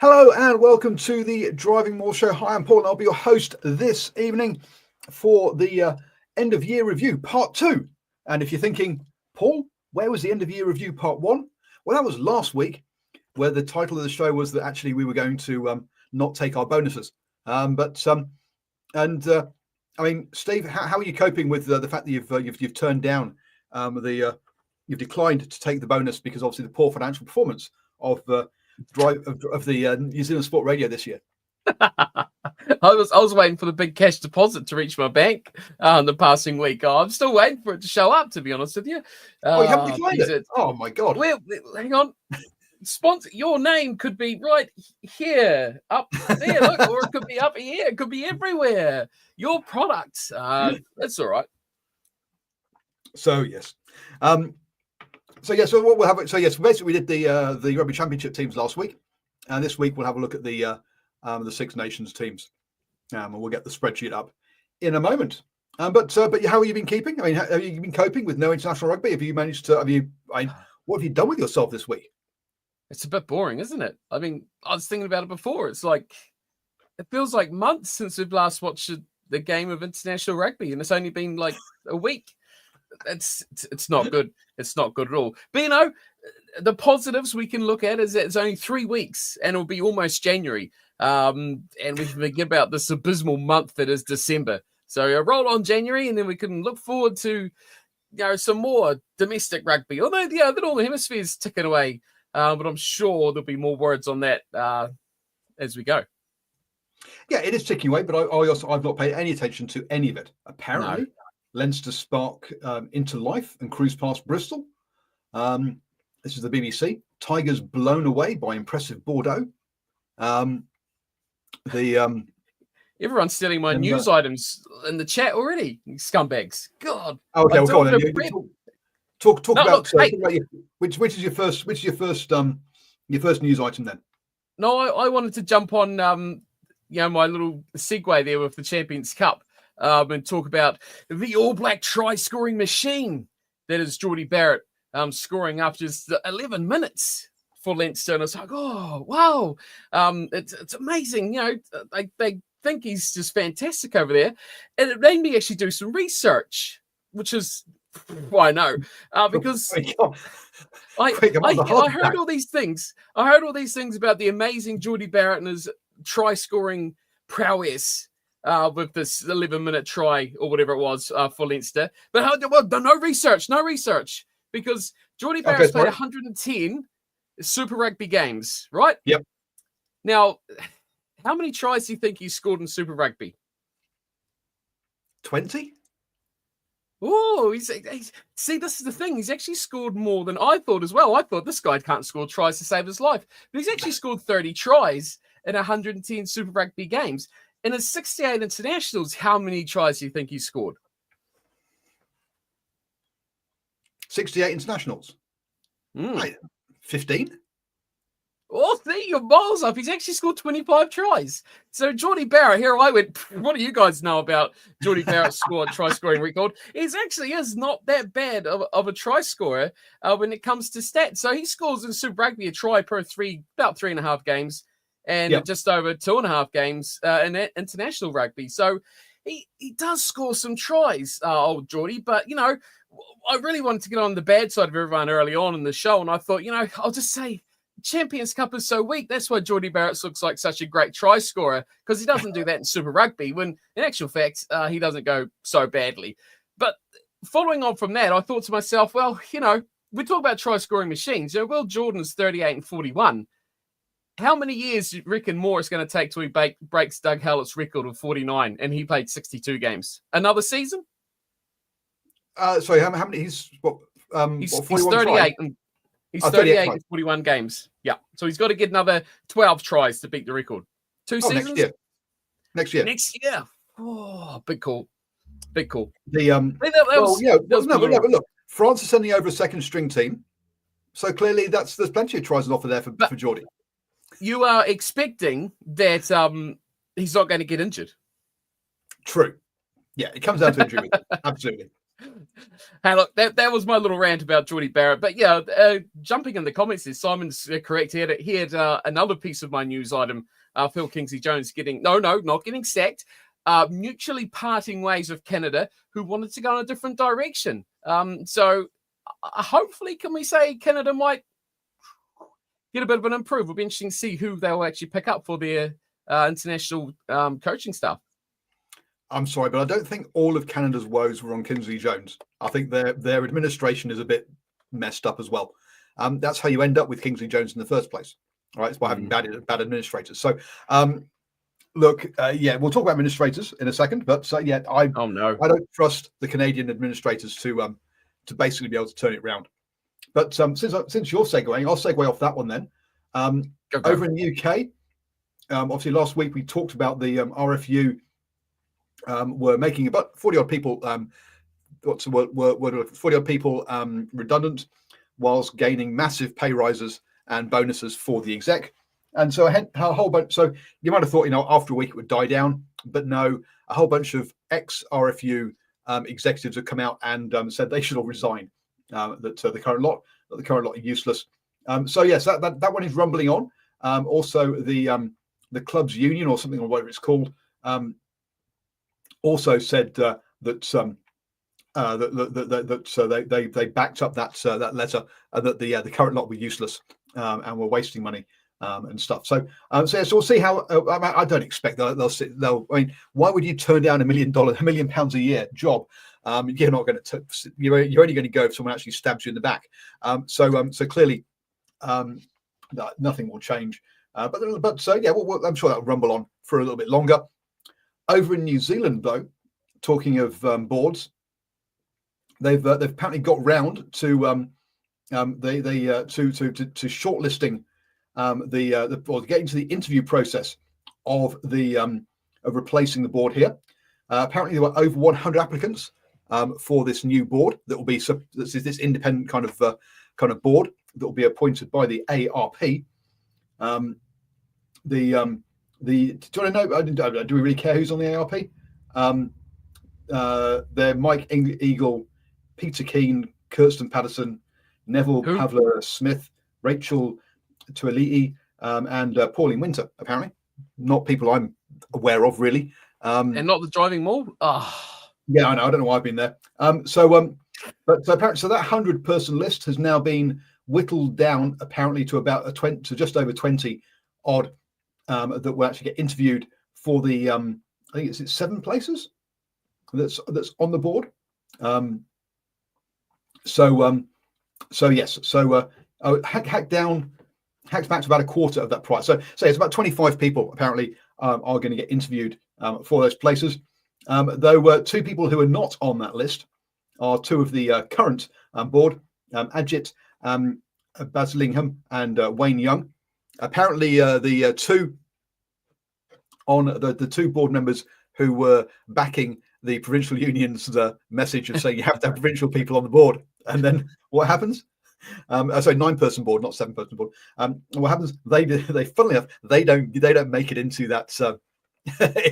Hello and welcome to the DrivingMaul show. Hi, I'm Paul and I'll be your host this evening for the end of year review part 2. And if you're thinking, Paul, where was the end of year review part 1? Well, that was last week, where the title of the show was that actually we were going to not take our bonuses. I mean, Steve, how are you coping with the fact that you've turned down you've declined to take the bonus because obviously the poor financial performance of the New Zealand Sport Radio this year? I was waiting for the big cash deposit to reach my bank the passing week. I'm still waiting for it to show up, to be honest with you. You haven't declined it? Oh my God! Well, hang on. Sponsor, your name could be right here, up there, look, or it could be up here. It could be everywhere. Your product. That's all right. So yes. So what we'll have. So yes, basically we did the Rugby Championship teams last week, and this week we'll have a look at the Six Nations teams, and we'll get the spreadsheet up in a moment. But how have you been keeping? I mean, have you been coping with no international rugby? Have you managed to? What have you done with yourself this week? It's a bit boring, isn't it? I mean, I was thinking about it before. It's like it feels like months since we've last watched the game of international rugby, and it's only been like a week. It's not good. It's not good at all. But the positives we can look at is that it's only 3 weeks and it'll be almost January. And we can forget about this abysmal month that is December. So roll on January, and then we can look forward to some more domestic rugby. Although the Northern Hemisphere is ticking away, but I'm sure there'll be more words on that as we go. Yeah, it is ticking away, but I've not paid any attention to any of it. Apparently. No. Leinster spark into life and cruise past Bristol. This is the BBC. Tigers blown away by impressive Bordeaux. Everyone's stealing my news items in the chat already. Scumbags. God. Okay, well, go on then. Talk about which is your first news item then. No, I wanted to jump on my little segue there with the Champions Cup. And talk about the All Black try-scoring machine that is Geordie Barrett scoring after just 11 minutes for Leinster. And it's like, oh, wow. It's amazing. They think he's just fantastic over there. And it made me actually do some research, which is why I know. Because I heard all these things. I heard all these things about the amazing Geordie Barrett and his try-scoring prowess. With this 11-minute try or whatever it was for Leinster. But no research, because Geordie Barrett's played 110 Super Rugby games, right? Yep. Now, how many tries do you think he scored in Super Rugby? 20? Oh, see, this is the thing. He's actually scored more than I thought as well. I thought this guy can't score tries to save his life. But he's actually scored 30 tries in 110 Super Rugby games. In his 68 internationals, how many tries do you think he scored? 68 internationals? 15? Oh, see, you're miles up. He's actually scored 25 tries. So Geordie Barrett, here I went, what do you guys know about Geordie Barrett's try-scoring record? He actually is not that bad of a try scorer when it comes to stats. So he scores in Super Rugby a try per about 3.5 games. And just over 2.5 games in international rugby. So he does score some tries, old Geordie. But, I really wanted to get on the bad side of everyone early on in the show. And I thought, I'll just say Champions Cup is so weak. That's why Geordie Barrett looks like such a great try scorer, because he doesn't do that in Super Rugby, when in actual fact, he doesn't go so badly. But following on from that, I thought to myself, well, we talk about try scoring machines. Will Jordan's 38 and 41. How many years do you reckon more it's going to take till he breaks Doug Hallett's record of 49, and he played 62 games? Another season? Sorry, how many? He's 38 and he's 38 and 41 games. Yeah, so he's got to get another 12 tries to beat the record. 2 seasons. Next year. Oh, big call. Look, France is sending over a second string team, so clearly there's plenty of tries on offer there for Geordie. You are expecting that he's not going to get injured. True. Yeah, it comes down to injury. Absolutely. Hey, look, that was my little rant about Geordie Barrett. But yeah, jumping in the comments there, Simon's correct. He had another piece of my news item. Phil Kingsley Jones not getting sacked. Mutually parting ways with Canada, who wanted to go in a different direction. So hopefully, can we say Canada might get a bit of an improve? It'll be interesting to see who they'll actually pick up for their international coaching staff. I'm sorry, but I don't think all of Canada's woes were on Kingsley Jones. I think their administration is a bit messed up as well. That's how you end up with Kingsley Jones in the first place. All right, it's by having bad administrators. So, look, we'll talk about administrators in a second. But I don't trust the Canadian administrators to basically be able to turn it around. But since you're segueing, I'll segue off that one then. Go. Over in the UK, obviously last week we talked about the RFU. Were making about 40-odd people, 40-odd people redundant, whilst gaining massive pay rises and bonuses for the exec. And so a whole bunch. So you might have thought, after a week it would die down, but no, a whole bunch of ex-RFU executives have come out and said they should all resign. That the current lot are useless. So yes, that one is rumbling on. Also, the club's union or something or whatever it's called. Also said that they backed up that letter that the current lot were useless and were wasting money and stuff. So we'll see how. I don't expect they'll. I mean, why would you turn down $1 million a year job? You're not going to. You're only going to go if someone actually stabs you in the back. So clearly, nothing will change. But I'm sure that'll rumble on for a little bit longer. Over in New Zealand, though, talking of boards, they've apparently got round to shortlisting or getting to the interview process of replacing the board here. Apparently, there were over 100 applicants for this new board that will be this independent kind of board that will be appointed by the ARP. Do you want to know? Do we really care who's on the ARP? They're Mike Eagle, Peter Keane, Kirsten Patterson, Neville Pavler Smith, Rachel Tuoliti, and Pauline Winter. Apparently, not people I'm aware of really. And not the DrivingMaul. Yeah, I know. I don't know why I've been there. So apparently, that 100-person list has now been whittled down apparently to about to just over 20 odd. That will actually get interviewed for the I think it's 7 places that's on the board. Hacked back to about a quarter of that price. So it's about 25 people apparently are going to get interviewed for those places. Though 2 people who are not on that list are 2 of the current board, Ajit Baslingham and Wayne Young. Apparently, the 2 board members who were backing the provincial union's message of saying you have to have provincial people on the board, and then what happens? 9-person board, not 7-person board. What happens? Funnily enough, they don't make it into that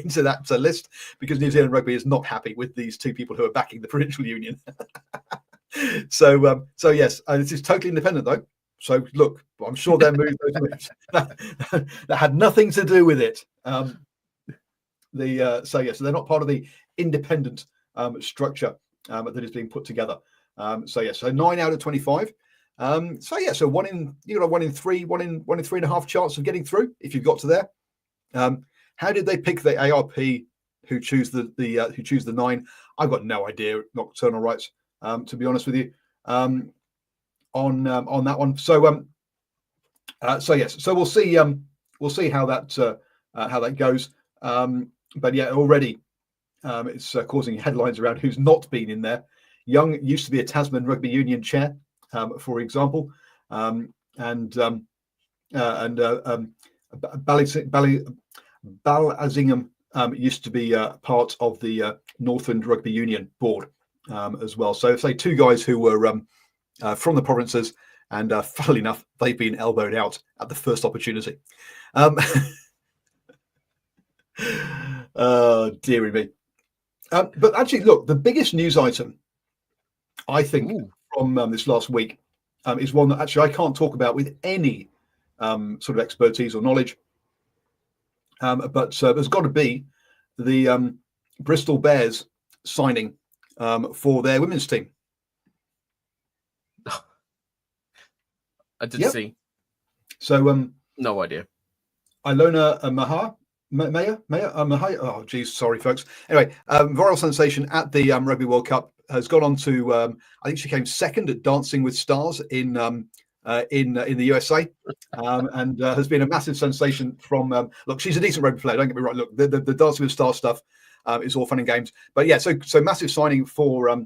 into that list because New Zealand Rugby is not happy with these 2 people who are backing the provincial union. So yes, this is totally independent though. So look, I'm sure those moves that had nothing to do with it. So they're not part of the independent structure that is being put together. So 9 out of 25. So 1 in 3, 1 in 3.5 chance of getting through if you've got to there. How did they pick the ARP who choose the 9? I've got no idea. Nocturnal rights, to be honest with you. On that one, so we'll see how that goes. But yeah, already it's causing headlines around who's not been in there. Young used to be a Tasman Rugby Union chair, for example, and Balazingham used to be part of the Northland Rugby Union board as well. So say 2 guys who were from the provinces, and funnily enough, they've been elbowed out at the first opportunity. Dearie me. But actually, look, the biggest news item I think, from this last week is one that actually I can't talk about with any sort of expertise or knowledge. But there's got to be the Bristol Bears signing for their women's team. I did see. So no idea. Ilona Maya. Oh, geez, sorry, folks. Anyway, viral sensation at the Rugby World Cup has gone on to. I think she came second at Dancing with Stars in the USA, and has been a massive sensation from. Look, she's a decent rugby player. Don't get me wrong. Look, the Dancing with Stars stuff is all fun and games, but yeah, so massive signing for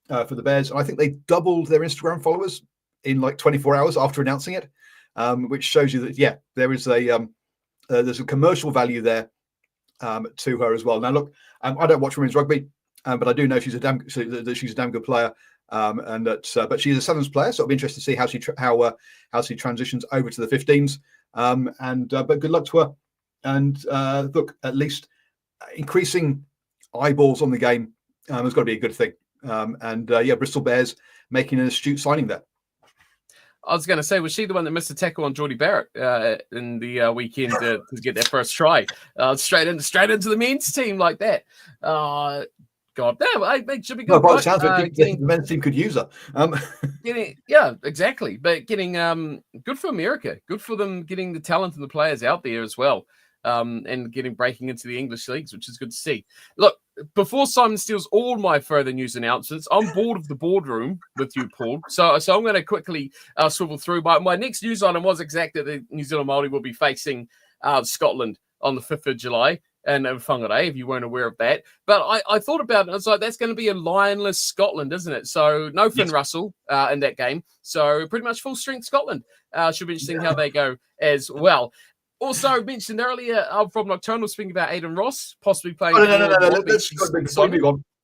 the Bears. And I think they doubled their Instagram followers in like 24 hours after announcing it, which shows you that there is there's a commercial value there to her as well. Now, look, I don't watch women's rugby, but I do know she's a damn good player, but she's a sevens player, so it'll be interesting to see how she transitions over to the 15s. But good luck to her. And look, at least increasing eyeballs on the game has got to be a good thing. Bristol Bears making an astute signing there. I was going to say, was she the one that missed a tackle on Geordie Barrett in the weekend to get their first try? Straight into the men's team like that. God, it should be good. By the sounds of it, the men's team could use her. Exactly. But getting good for America, good for them getting the talent and the players out there as well, and breaking into the English leagues, which is good to see. Look, before Simon steals all my further news announcements, I'm bored of the boardroom with you, Paul. So I'm going to quickly swivel through. My next news item was exactly that the New Zealand Māori will be facing Scotland on the 5th of July and Whangarei, if you weren't aware of that. But I thought about it, and I was like, that's going to be a lionless Scotland, isn't it? So no Finn Russell in that game. So pretty much full-strength Scotland. Should be interesting how they go as well. Also mentioned earlier from Nocturnal, speaking about Aiden Ross possibly playing. No.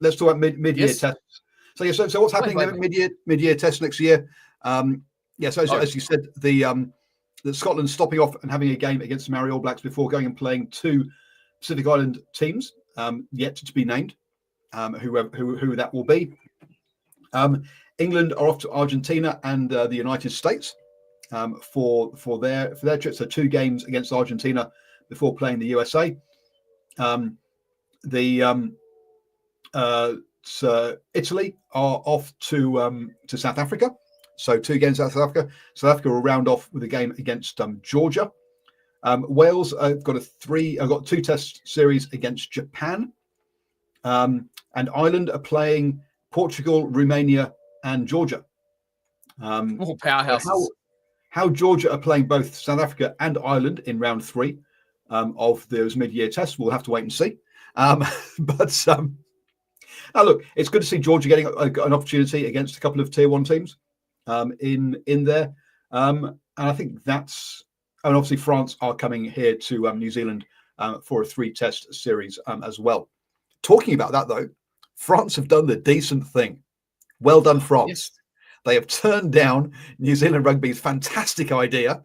Let's talk about mid-year tests. So what's happening in mid-year tests next year? As you said, the Scotland stopping off and having a game against the Maori All Blacks before going and playing two Pacific Island teams yet to be named. Who that will be? England are off to Argentina and the United States. For their trip, so 2 games against Argentina before playing the USA. Italy are off to South Africa, so 2 games South Africa. South Africa will round off with a game against Georgia. Wales have got 2 test series against Japan, and Ireland are playing Portugal, Romania, and Georgia. All powerhouses. How Georgia are playing both South Africa and Ireland in round 3 of those mid-year tests, we'll have to wait and see. Now look, it's good to see Georgia getting an opportunity against a couple of tier 1 teams in there. And I think and obviously France are coming here to New Zealand for a 3-test series as well. Talking about that though, France have done the decent thing. Well done, France. Yes. They have turned down New Zealand Rugby's fantastic idea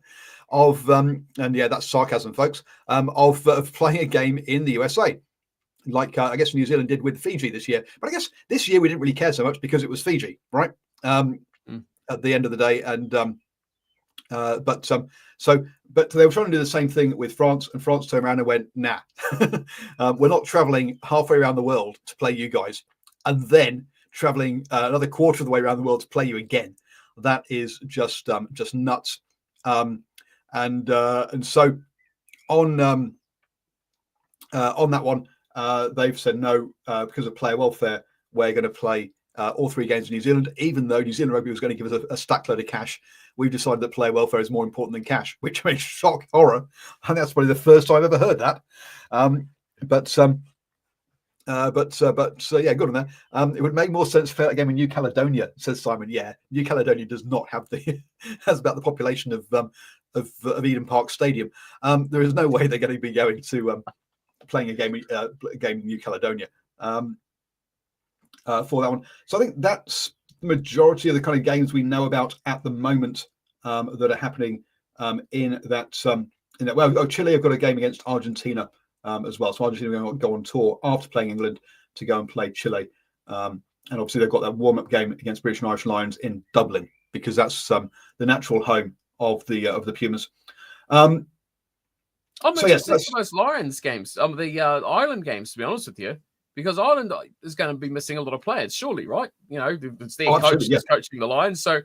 of, that's sarcasm, folks, of playing a game in the USA, like I guess New Zealand did with Fiji this year. But I guess this year we didn't really care so much because it was Fiji, right? At the end of the day, and but they were trying to do the same thing with France, and France turned around and went, "Nah, we're not traveling halfway around the world to play you guys, and then traveling another quarter of the way around the world to play you again. That is just nuts." And so on that one, they've said no because of player welfare. We're going to play all 3 games in New Zealand, even though New Zealand Rugby was going to give us a stack load of cash. We've decided that player welfare is more important than cash, which makes shock horror. And that's probably the first time I've ever heard that. Good on that. It would make more sense for a game in New Caledonia, says Simon. Yeah, New Caledonia does not have has about the population of Eden Park Stadium. There is no way they're going to be going to playing a game in New Caledonia for that one. So I think that's the majority of the kind of games we know about at the moment that are happening in that. Chile have got a game against Argentina as well. So Argentina are going to go on tour after playing England to go and play Chile And obviously they've got that warm-up game against British and Irish Lions in Dublin, because that's the natural home of the Pumas. I'm So, interested yes, for those Lions games, the Ireland games, to be honest with you, because Ireland is going to be missing a lot of players, surely, right? You know, it's their coach that's coaching the Lions. So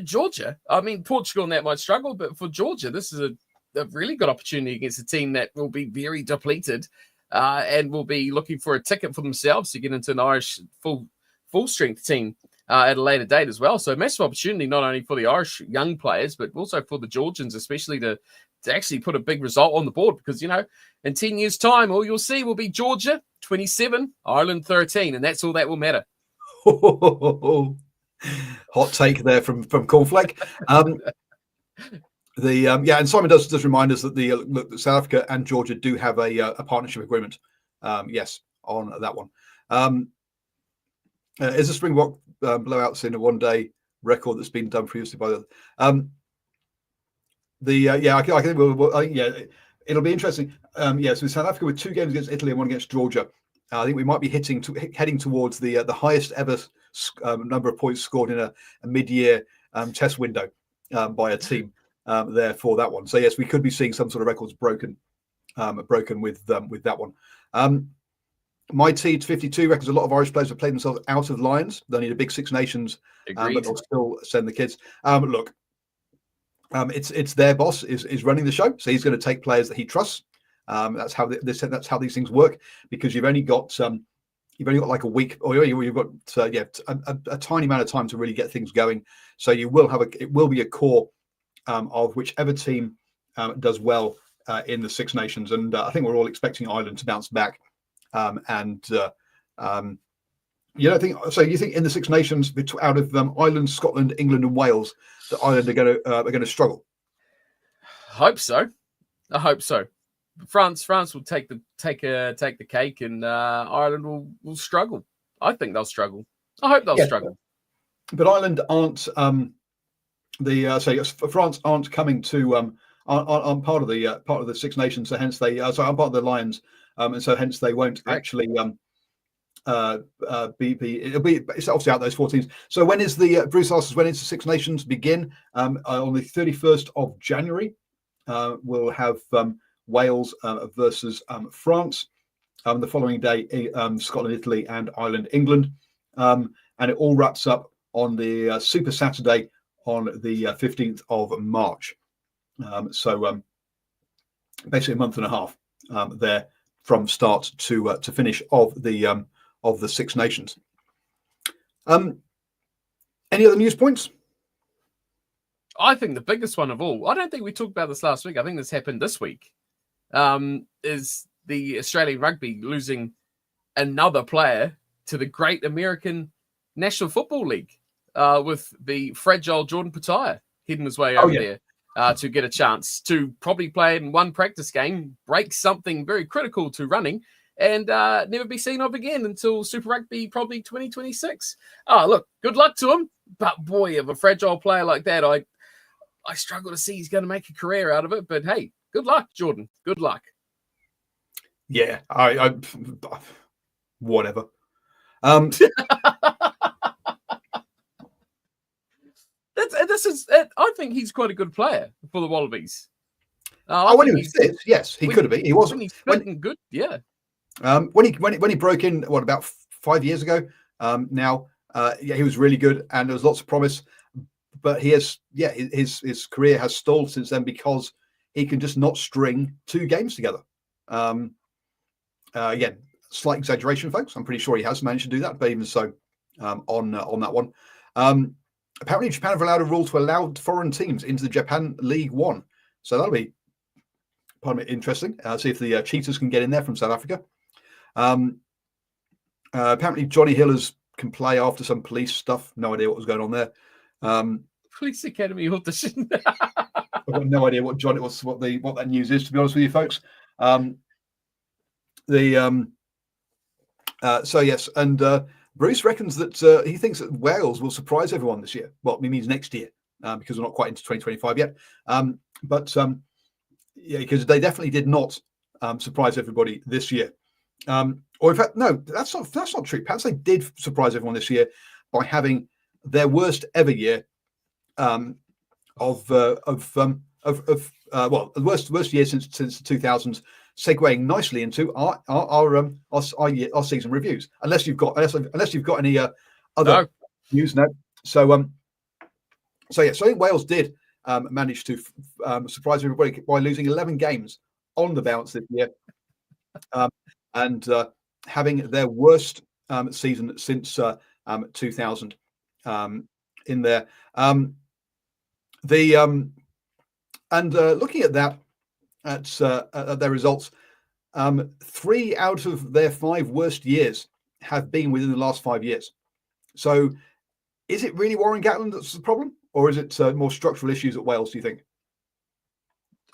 Georgia, I mean, Portugal and that might struggle, but for Georgia, this is a really good opportunity against a team that will be very depleted and will be looking for a ticket for themselves to get into an Irish full strength team at a later date as well. So massive opportunity, not only for the Irish young players, but also for the Georgians, especially to actually put a big result on the board, because, you know, in 10 years' time, all you'll see will be Georgia 27, Ireland 13, and that's all that will matter. Hot take there from Cornflake. And Simon does remind us that the South Africa and Georgia do have a partnership agreement. Yes, on that one. Is the Springbok blowouts in a one-day record that's been done previously by the? I think it'll be interesting. So South Africa with 2 games against Italy and 1 against Georgia. I think we might be heading towards the highest ever number of points scored in a mid-year test window by a team there for that one. So yes, we could be seeing some sort of records broken with that one. My T to 52 reckons a lot of Irish players have played themselves out of Lions. They need a big Six Nations, but they'll still send the kids. Look, it's their boss is running the show, so he's going to take players that he trusts. That's how these things work, because you've only got like a week, or you've got a tiny amount of time to really get things going. So it will be a core of whichever team does well in the Six Nations, and I think we're all expecting Ireland to bounce back. You think in the Six Nations, out of Ireland, Scotland, England, and Wales, that Ireland are going to struggle? I hope so. France will take the cake, and Ireland will struggle. I think they'll struggle. I hope they'll struggle. But Ireland aren't France aren't coming to aren't part of the Six Nations, so hence I'm part of the Lions, and so hence they won't actually it's obviously out those 4 teams. So when is the Bruce asks, when is the Six Nations begin? On the 31st of January, we'll have Wales versus France. The following day, Scotland, Italy, and Ireland, England, and it all wraps up on the Super Saturday on the 15th of March. Basically a month and a half there from start to finish of the Six Nations. Any other news points? I think the biggest one of all, I don't think we talked about this last week, I think this happened this week, is the Australian Rugby losing another player to the Great American National Football League, with the fragile Jordan Petaia heading his way over there to get a chance to probably play in one practice game, break something very critical to running, and never be seen of again until Super Rugby probably 2026. Look, good luck to him, but boy, of a fragile player like that, I struggle to see he's going to make a career out of it. But hey, good luck, Jordan. Good luck. Yeah, I whatever. I think he's quite a good player for the Wallabies. When he was fit, yes, he could have been. He wasn't. When he's fit and good, yeah. When he broke in, about 5 years ago? He was really good, and there was lots of promise. But his career has stalled since then because he can just not string 2 games together. Again, slight exaggeration, folks. I'm pretty sure he has managed to do that, but even so, on that one. Apparently, Japan have allowed a rule to allow foreign teams into the Japan League One, so that'll be interesting. See if the Cheetahs can get in there from South Africa. Apparently, Johnny Hillers can play after some police stuff. No idea what was going on there. Police Academy audition. I've got no idea what that news is, to be honest with you, folks. Bruce reckons that he thinks that Wales will surprise everyone this year. Well, he means next year, because we're not quite into 2025 yet. Because they definitely did not surprise everybody this year. Or in fact, no, that's not true. Perhaps they did surprise everyone this year by having their worst ever year the worst year since the 2000s, segueing nicely into our season reviews. Unless you've got any other No. news, no. So I think Wales did manage to surprise everybody by losing 11 games on the bounce this year, and having their worst season since 2000 in there. Looking at that, at their results, 3 out of their 5 worst years have been within the last 5 years. So, is it really Warren Gatland that's the problem, or is it more structural issues at Wales, do you think?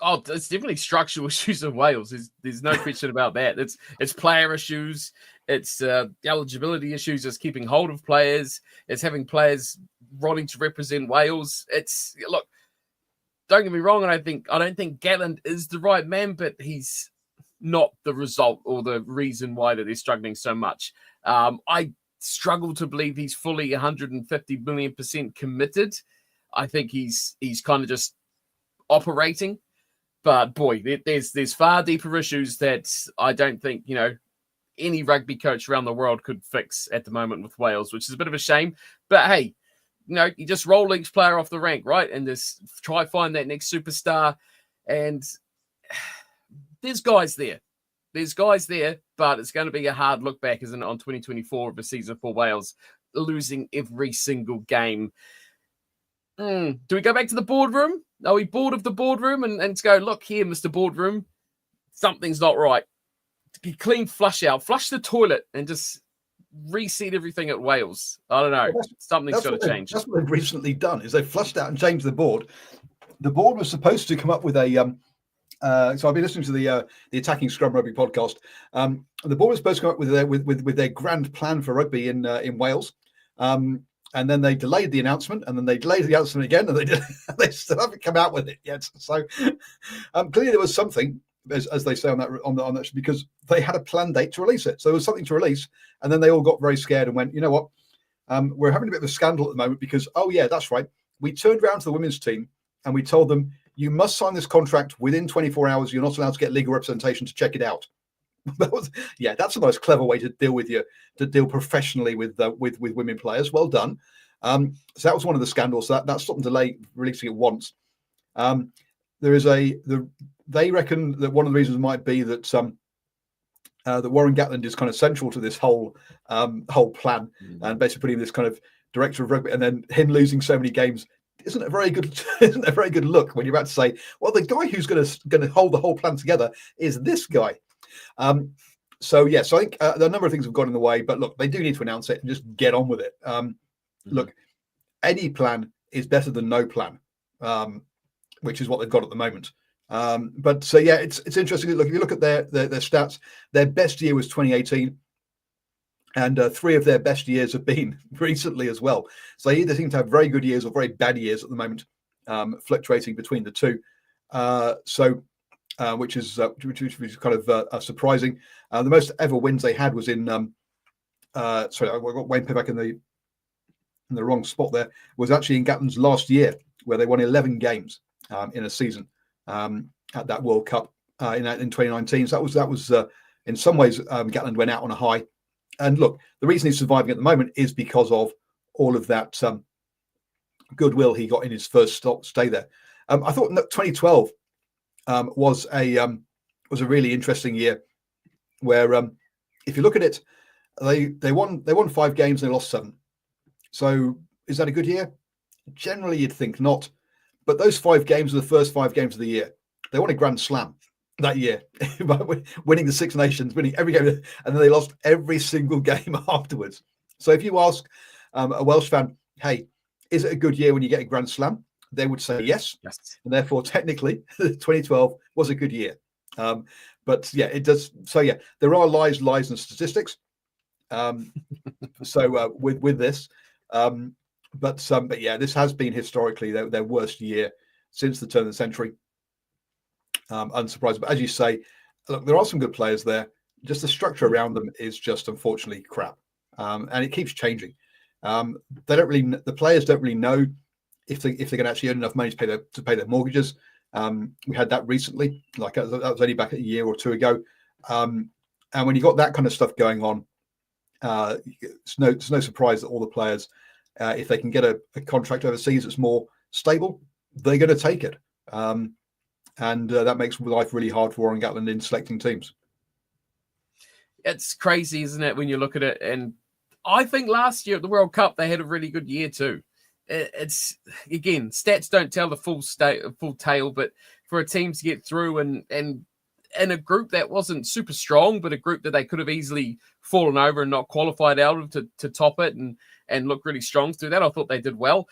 Oh, it's definitely structural issues in Wales. There's no question about that. It's player issues. It's eligibility issues. It's keeping hold of players. It's having players wanting to represent Wales. Look, don't get me wrong. I don't think Gatland is the right man, but he's not the result or the reason why that they're struggling so much. I struggle to believe he's fully 150 million% committed. I think he's kind of just operating. But boy, there's far deeper issues that I don't think, any rugby coach around the world could fix at the moment with Wales, which is a bit of a shame. But hey, you just roll each player off the rank, right? And just try find that next superstar. And there's guys there. But it's going to be a hard look back, isn't it, on 2024 of the season for Wales, losing every single game. Do we go back to the boardroom? Are we bored of the boardroom and go, look here, Mr. Boardroom, something's not right. Clean flush the toilet and just reseat everything at Wales. I don't know. Something's got to change. That's what they've recently done, is they've flushed out and changed the board. The board was supposed to come up with a so I've been listening to the Attacking Scrum Rugby podcast. The board was supposed to come up with their grand plan for rugby in Wales. And then they delayed the announcement, and then they delayed the announcement again, and they still haven't come out with it yet. So clearly there was something, as they say on that, because they had a planned date to release it. So there was something to release, and then they all got very scared and went, you know what? We're having a bit of a scandal at the moment because, oh yeah, that's right. We turned around to the women's team and we told them, you must sign this contract within 24 hours. You're not allowed to get legal representation to check it out. That's the most clever way to deal professionally with women players. Well done. So that was one of the scandals. That stopped them delay releasing it once. They reckon that one of the reasons might be that that Warren Gatland is kind of central to this whole plan, and basically putting this kind of director of rugby, and then him losing so many games isn't a very good look when you're about to say, well, the guy who's going to hold the whole plan together is this guy. So I think there are a number of things have got in the way, but look, they do need to announce it and just get on with it. Look, any plan is better than no plan, which is what they've got at the moment. It's interesting. Look, if you look at their stats, their best year was 2018, and 3 of their best years have been recently as well. So they either seem to have very good years or very bad years at the moment, fluctuating between the two. Which is kind of surprising. The most ever wins they had was in. I got Wayne Pivac in the wrong spot there. Was actually in Gatland's last year, where they won 11 games in a season at that World Cup in 2019. So that was in some ways Gatland went out on a high. And look, the reason he's surviving at the moment is because of all of that goodwill he got in his first stay there. I thought 2012. Was a really interesting year, where if you look at it, they won 5 games and they lost 7. So is that a good year? Generally, you'd think not. But those 5 games were the first 5 games of the year. They won a Grand Slam that year, winning the Six Nations, winning every game, and then they lost every single game afterwards. So if you ask a Welsh fan, hey, is it a good year when you get a Grand Slam? They would say yes. And therefore, technically, 2012 was a good year. It does. So there are lies and statistics. With this, this has been historically their worst year since the turn of the century. Unsurprising, but as you say, look, there are some good players there. just the structure around them is just unfortunately crap, and it keeps changing. The players don't really know if they're going to actually earn enough money to pay their mortgages. We had that recently, like that was only back a year or two ago. And when you got that kind of stuff going on, it's no surprise that all the players, if they can get a contract overseas that's more stable, they're going to take it. And that makes life really hard for Warren Gatland in selecting teams. It's crazy, isn't it, when you look at it? And I think last year at the World Cup, they had a really good year too. It's, again, stats don't tell the full tale, but for a team to get through and in a group that wasn't super strong, but a group that they could have easily fallen over and not qualified out of to top it and look really strong through that, I thought they did well.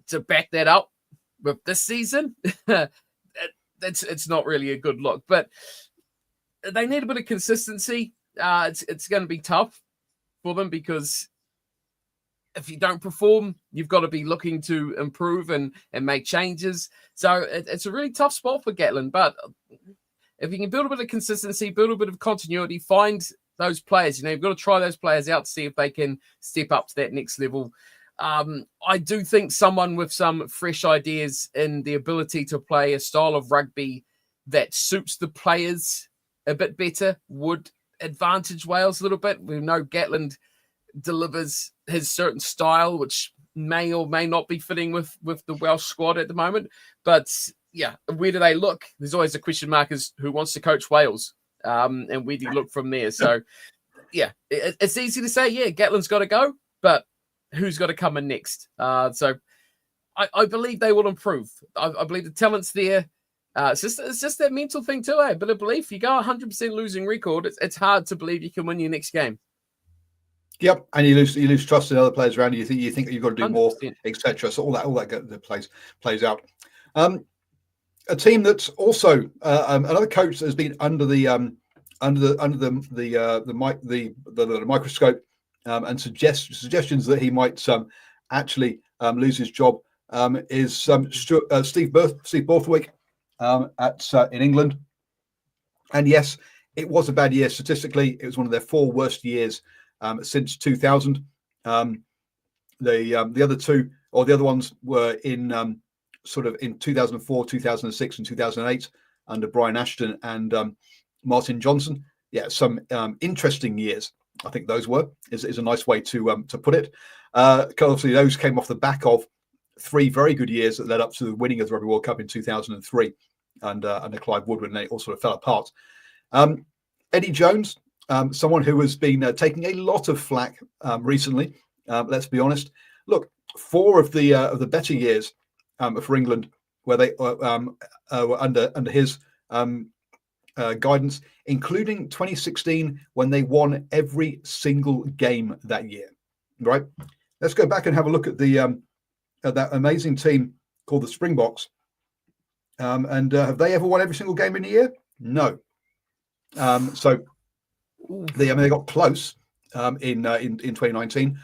To back that up with this season, it's not really a good look. But they need a bit of consistency. It's going to be tough for them because if you don't perform, you've got to be looking to improve and make changes. So it's a really tough spot for Gatland. But if you can build a bit of consistency, build a bit of continuity, find those players, you've got to try those players out to see if they can step up to that next level. I do think someone with some fresh ideas and the ability to play a style of rugby that suits the players a bit better would advantage Wales a little bit. We know Gatland delivers his certain style, which may or may not be fitting with the Welsh squad at the moment. But yeah, where do they look? There's always a question mark as who wants to coach Wales, and where do you look from there? So yeah, it's easy to say, yeah, Gatland's got to go, but who's got to come in next? So I believe they will improve. I believe the talent's there. It's just that mental thing too, eh? But a belief. You go 100% losing record, it's hard to believe you can win your next game. Yep, and you lose trust in other players around you. You think you've got to do 100%. More, etc. So all that plays out. A team that's also another coach that has been under the microscope and suggestions that he might actually lose his job is Steve Borthwick in England. And yes, it was a bad year statistically. It was one of their 4 worst years since 2000. The other two, or the other ones, were in sort of in 2004, 2006, and 2008 under Brian Ashton and Martin Johnson. Yeah, some interesting years. I think those is a nice way to put it. Obviously, those came off the back of 3 very good years that led up to the winning of the Rugby World Cup in 2003 under Clive Woodward, and they all sort of fell apart. Eddie Jones, someone who has been taking a lot of flack recently. Let's be honest. Look, 4 of the better years for England, where they were under his guidance, including 2016 when they won every single game that year. Right. Let's go back and have a look at that amazing team called the Springboks. And have they ever won every single game in a year? No. So they got close in 2019.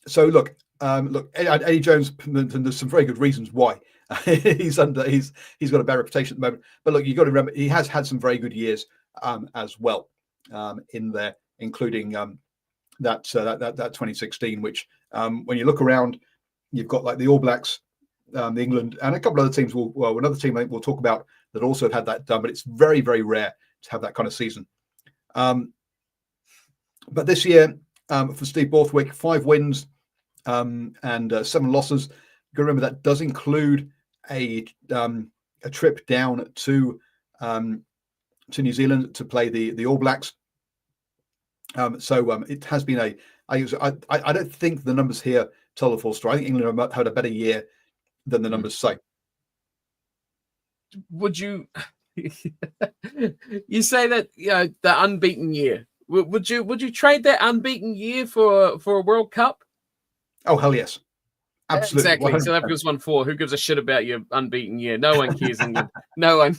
So look, Eddie Jones, and there's some very good reasons why he's got a bad reputation at the moment. But look, you've got to remember he has had some very good years as well in there, including that 2016, which when you look around, you've got like the All Blacks, England, and a couple of other teams. Another team I think we'll talk about that also had that done, but it's very, very rare to have that kind of season. But this year, for Steve Borthwick, 5 wins and 7 losses. You got to remember that does include a trip down to New Zealand to play the All Blacks. So it has been I don't think the numbers here tell the full story. I think England have had a better year than the numbers say. Would you you say that the unbeaten year? Would you trade that unbeaten year for a World Cup? Oh hell yes, absolutely. Exactly. 100%. So that gives 1-4. Who gives a shit about your unbeaten year? No one cares. England. No one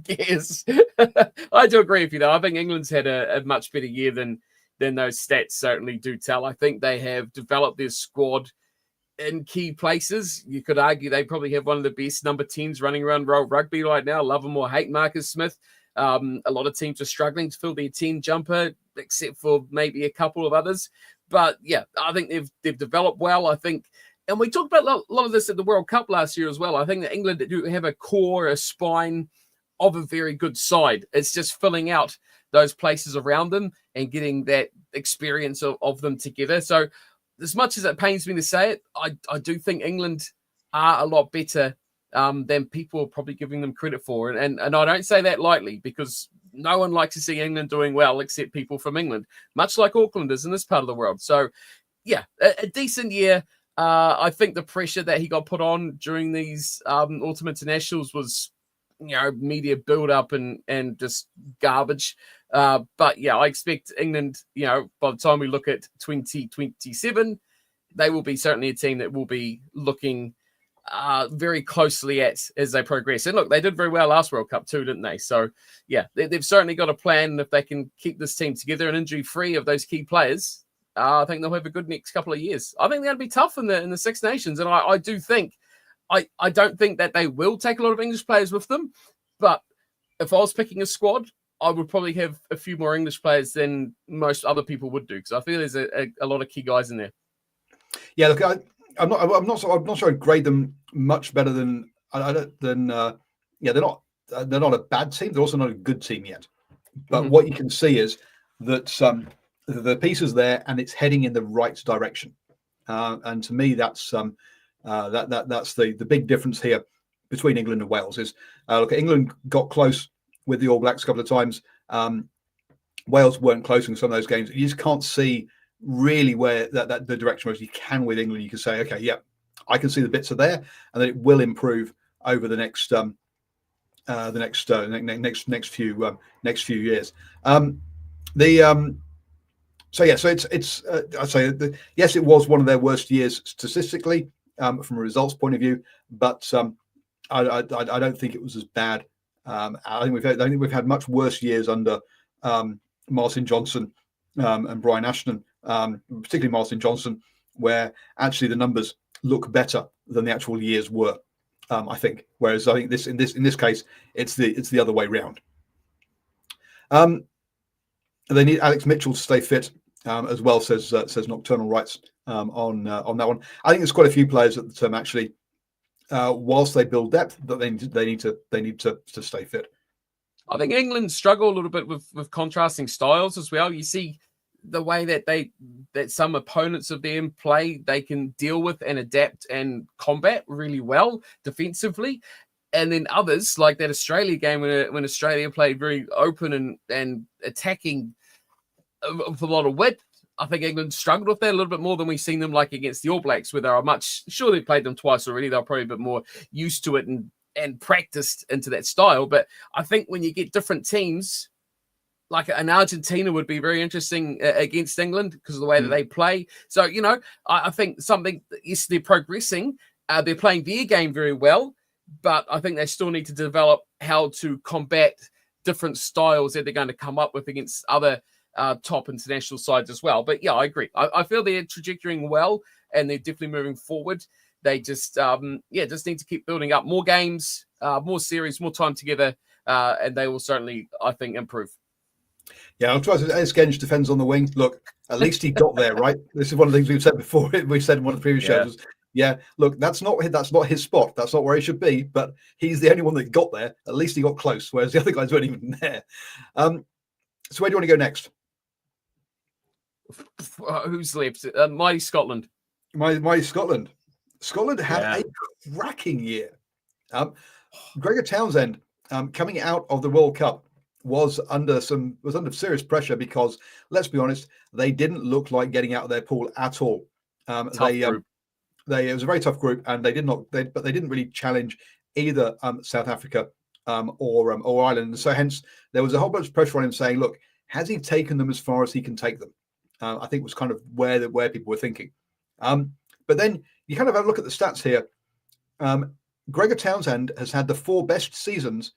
cares. I do agree with you though. I think England's had a much better year than those stats certainly do tell. I think they have developed their squad in key places. You could argue they probably have one of the best number 10s running around world rugby right now. Love them or hate Marcus Smith. A lot of teams are struggling to fill their 10 jumper, except for maybe a couple of others. But yeah, I think they've developed well. I think, and we talked about a lot of this at the World Cup last year as well. I think that England do have a core, a spine of a very good side. It's just filling out those places around them and getting that experience of them together. So as much as it pains me to say it, I do think England are a lot better than people are probably giving them credit for. And I don't say that lightly, because no one likes to see England doing well except people from England, much like Auckland is in this part of the world. So yeah, a decent year. I think the pressure that he got put on during these autumn internationals was, media build up and just garbage. But yeah, I expect England, by the time we look at 2027, they will be certainly a team that will be looking very closely at as they progress. And look, they did very well last World Cup too, didn't they? So yeah, they've certainly got a plan. And if they can keep this team together and injury free of those key players, I think they'll have a good next couple of years. I think they're going to be tough in the Six Nations, and I do think. I don't think that they will take a lot of English players with them, but if I was picking a squad, I would probably have a few more English players than most other people would do, because I feel there's a lot of key guys in there. Yeah, look, I'm not sure I'd grade them much better than they're not a bad team. They're also not a good team yet. But what you can see is that the pieces there, and it's heading in the right direction. And to me, that's that's the big difference here between England and Wales. Is look, England got close with the All Blacks a couple of times. Wales weren't close in some of those games. You just can't see really where that the direction was. You can with England. You can say, okay, yeah, I can see the bits are there, and then it will improve over the next next few years. So it's I'd say yes, it was one of their worst years statistically from a results point of view, but I don't think it was as bad. I think we've had much worse years under Martin Johnson and Brian Ashton, particularly Martin Johnson, where actually the numbers look better than the actual years were. I think, whereas I think in this case it's the other way round. They need Alex Mitchell to stay fit as well, says Nocturnal Rights on that one. I think there's quite a few players at the term actually, whilst they build depth, that they need to stay fit. I think England struggle a little bit with contrasting styles as well. You see the way that some opponents of them play, they can deal with and adapt and combat really well defensively. And then others, like that Australia game when Australia played very open and attacking with a lot of width, I think England struggled with that a little bit more than we've seen them like against the All Blacks, where they are they played them twice already. They're probably a bit more used to it and practiced into that style. But I think when you get different teams, like an Argentina would be very interesting against England because of the way that they play. So, I think yes, they're progressing. They're playing their game very well, but I think they still need to develop how to combat different styles that they're going to come up with against other top international sides as well. But yeah, I agree. I feel they're trajectorying well, and they're definitely moving forward. They just need to keep building up more games, more series, more time together, and they will certainly, I think, improve. Yeah, I'll try to. As Genge defends on the wing. Look, at least he got there, right? This is one of the things we've said before. We said in one of the previous shows. Yeah, look, that's not his spot. That's not where he should be. But he's the only one that got there. At least he got close, whereas the other guys weren't even there. So where do you want to go next? Who's left? My Scotland. My Scotland. Scotland had a cracking year. Gregor Townsend, coming out of the World Cup, was under serious pressure because, let's be honest, they didn't look like getting out of their pool at all. It was a very tough group, and they didn't really challenge either South Africa or Ireland. And so hence there was a whole bunch of pressure on him saying, look, has he taken them as far as he can take them? I think was kind of where people were thinking. But then you kind of have a look at the stats here. Gregor Townsend has had the 4 best seasons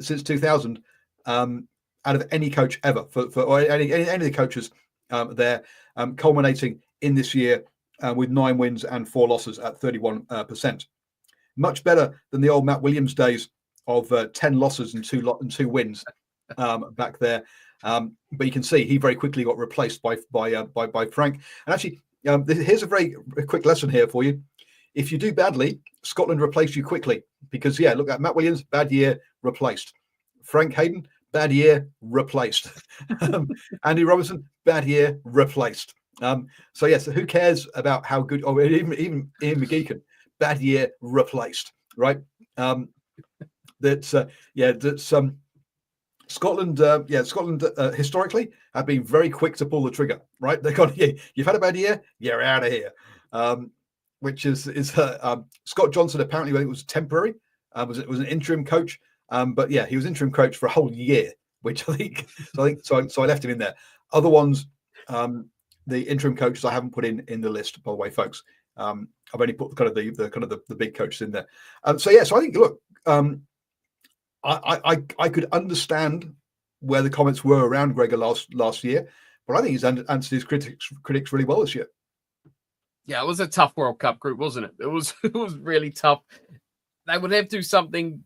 since 2000 out of any coach ever or any of the coaches there, culminating in this year with 9 wins and 4 losses at 31%. Much better than the old Matt Williams days of 10 losses and two wins back there. But you can see he very quickly got replaced by Frank. And actually, here's a very quick lesson here for you. If you do badly, Scotland replace you quickly because, look at Matt Williams, bad year, replaced. Frank Hayden, bad year, replaced. Andy Robinson, bad year, replaced. So who cares about how good? Oh, even Ian McGeechan, bad year, replaced. Right? Scotland, Scotland historically have been very quick to pull the trigger. Right? They got you've had a bad year, you're out of here. Which is Scott Johnson apparently when it was temporary, was an interim coach, but he was interim coach for a whole year, which I think I left him in there. Other ones, the interim coaches I haven't put in the list, by the way, folks. I've only put the big coaches in there. So I think look, I could understand where the comments were around Gregor last year, but I think he's answered his critics really well this year. Yeah, it was a tough World Cup group, wasn't it? It was really tough. They would have to do something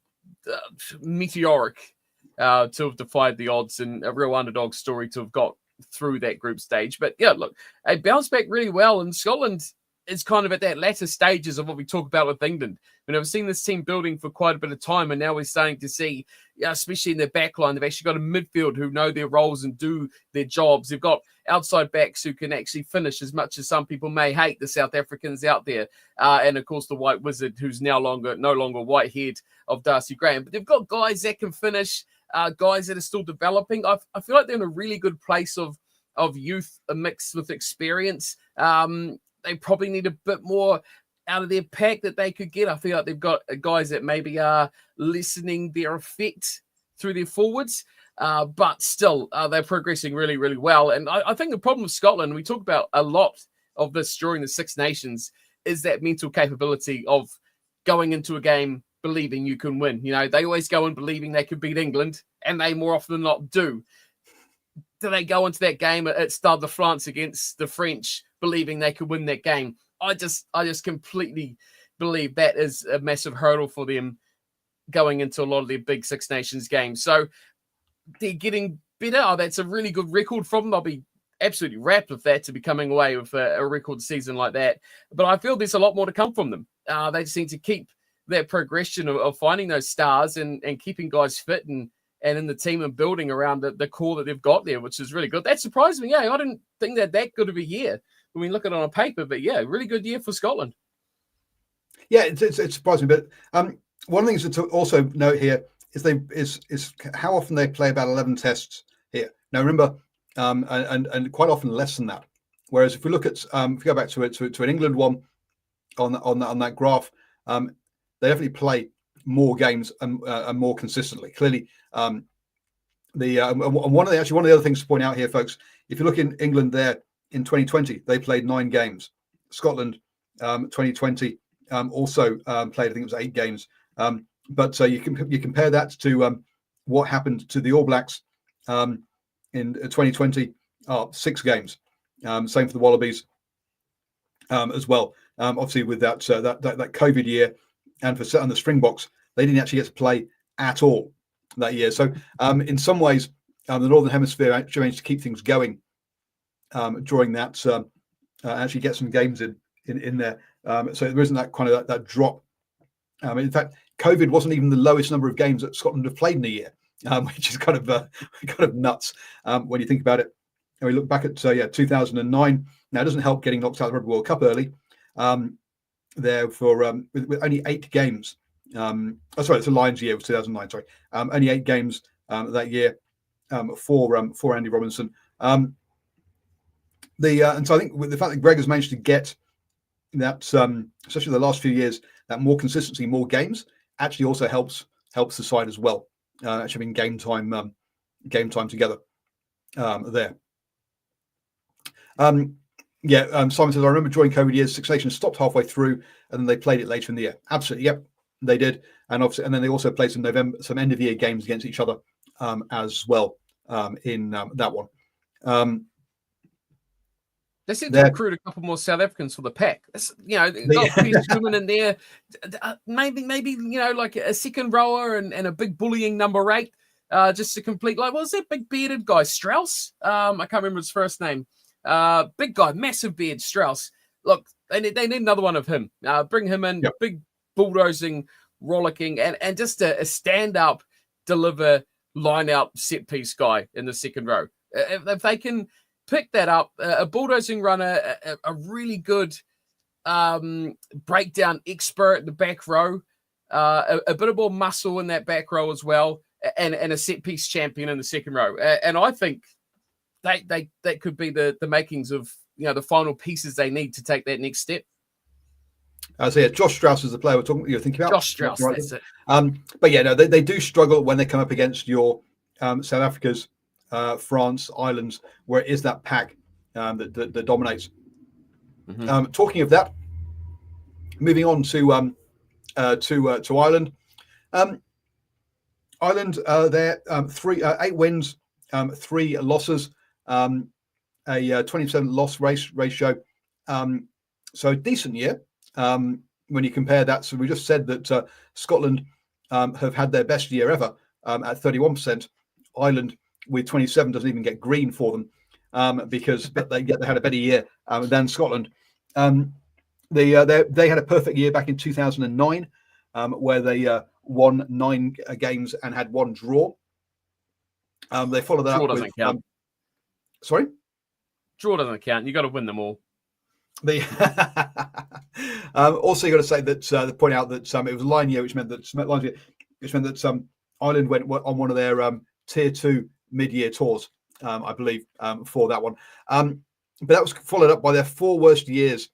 meteoric to have defied the odds, and a real underdog story to have got through that group stage. But look, they bounced back really well, and Scotland is kind of at that latter stages of what we talk about with England. I've seen this team building for quite a bit of time, and now we're starting to see, especially in their back line, they've actually got a midfield who know their roles and do their jobs. They've got outside backs who can actually finish, as much as some people may hate the South Africans out there. And of course, the White Wizard, who's no longer Whitehead of Darcy Graham. But they've got guys that can finish, guys that are still developing. I feel like they're in a really good place of youth mixed with experience. They probably need a bit more out of their pack that they could get. I feel like they've got guys that maybe are lessening their effect through their forwards, but still they're progressing really, really well. And I think the problem with Scotland, we talk about a lot of this during the Six Nations, is that mental capability of going into a game believing you can win. They always go in believing they could beat England, and they more often than not do. Do they go into that game at Stade de France against the French believing they could win that game? I just completely believe that is a massive hurdle for them going into a lot of their big Six Nations games. So they're getting better. That's a really good record from them. I'll be absolutely wrapped with that, to be coming away with a record season like that. But I feel there's a lot more to come from them. They just need to keep that progression of finding those stars and keeping guys fit and in the team and building around the core that they've got there, which is really good. That surprised me. I didn't think that good of a year when we look at it on paper, but really good year for Scotland. Yeah, it surprised me. But one of the things to also note here is how often they play about 11 tests here. Now remember, and quite often less than that. Whereas if we look at if we go back to an England one on that graph, they definitely play more games and more consistently. Clearly, one of the other things to point out here, folks, if you look in England there in 2020, they played 9 games. Scotland 2020 also played, I think it was 8 games. But you compare that to what happened to the All Blacks in 2020, 6 games. Same for the Wallabies as well. Obviously, with that COVID year, and for the Springboks, they didn't actually get to play at all that year. So in some ways, the Northern Hemisphere actually managed to keep things going during that. Actually get some games in there. So there isn't that kind of that drop. In fact, COVID wasn't even the lowest number of games that Scotland have played in a year, which is kind of nuts when you think about it. And we look back at 2009. Now it doesn't help getting knocked out of the Rugby World Cup early. There for with only 8 games. It's a Lions year, it was 2009. Sorry, only 8 games that year for Andy Robinson. And so I think with the fact that Greg has managed to get that, especially the last few years, that more consistency, more games, actually also helps the side as well. Actually, having game time together there. Simon says, I remember during COVID years, Six Nations stopped halfway through, and then they played it later in the year. Absolutely, yep, they did, and obviously, and then they also played some end of year games against each other as well in that one. They seem to recruit a couple more South Africans for the pack. They've got Chris women in there. Maybe like a second rower and a big bullying number 8, just to complete. Like, what was that big bearded guy, Strauss? I can't remember his first name. Big guy, massive beard, Strauss. Look, they need another one of him. Bring him in, big bulldozing, rollicking, and just a stand up, deliver, line out set piece guy in the second row. If they can pick that up, a bulldozing runner, a really good breakdown expert in the back row, a bit of more muscle in that back row as well, and a set piece champion in the second row. And I think that could be the makings of the final pieces they need to take that next step. So yeah, Josh Strauss is the player you're thinking about. Josh Strauss, right? That's it. But yeah, no, they do struggle when they come up against your South Africa's, France, Ireland, where it is that pack that dominates. Mm-hmm. Talking of that, moving on to Ireland. Ireland, they're 8 wins, 3 losses, a 20% loss ratio. So a decent year when you compare that. So we just said that Scotland have had their best year ever at 31%. Ireland with 27 doesn't even get green for them because they had a better year than Scotland. They had a perfect year back in 2009 where they won 9 games and had 1 draw. They followed that draw up doesn't with count. Sorry? Draw doesn't count. You got to win them all. Also, you got to say that point out that it was a line year, which meant that Ireland went on one of their tier 2 mid-year tours, I believe, for that one. But that was followed up by their 4 worst years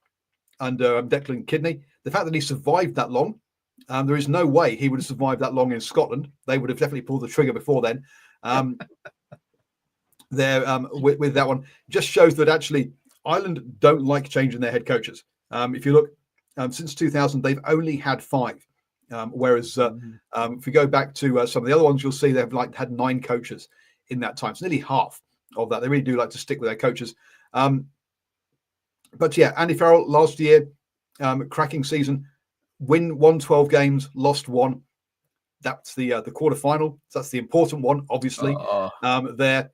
under Declan Kidney. The fact that he survived that long, there is no way he would have survived that long in Scotland. They would have definitely pulled the trigger before then. With that one, just shows that actually Ireland don't like changing their head coaches. If you look, since 2000, they've only had 5. Whereas if we go back to some of the other ones, you'll see they've had 9 coaches in that time. It's nearly half of that. They really do like to stick with their coaches. But yeah, Andy Farrell last year, cracking season, won 12 games, lost 1. That's the quarterfinal. So that's the important one, obviously. There,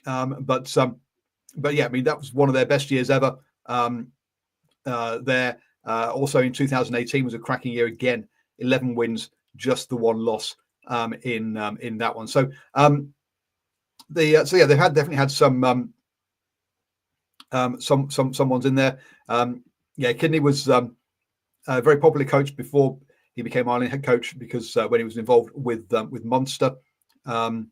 but yeah, I mean that was one of their best years ever. There, also in 2018 was a cracking year again. 11 wins, just the 1 loss in that one. So they've definitely had some ones in there. Kidney was a very popular coach before he became Ireland head coach because when he was involved with Munster there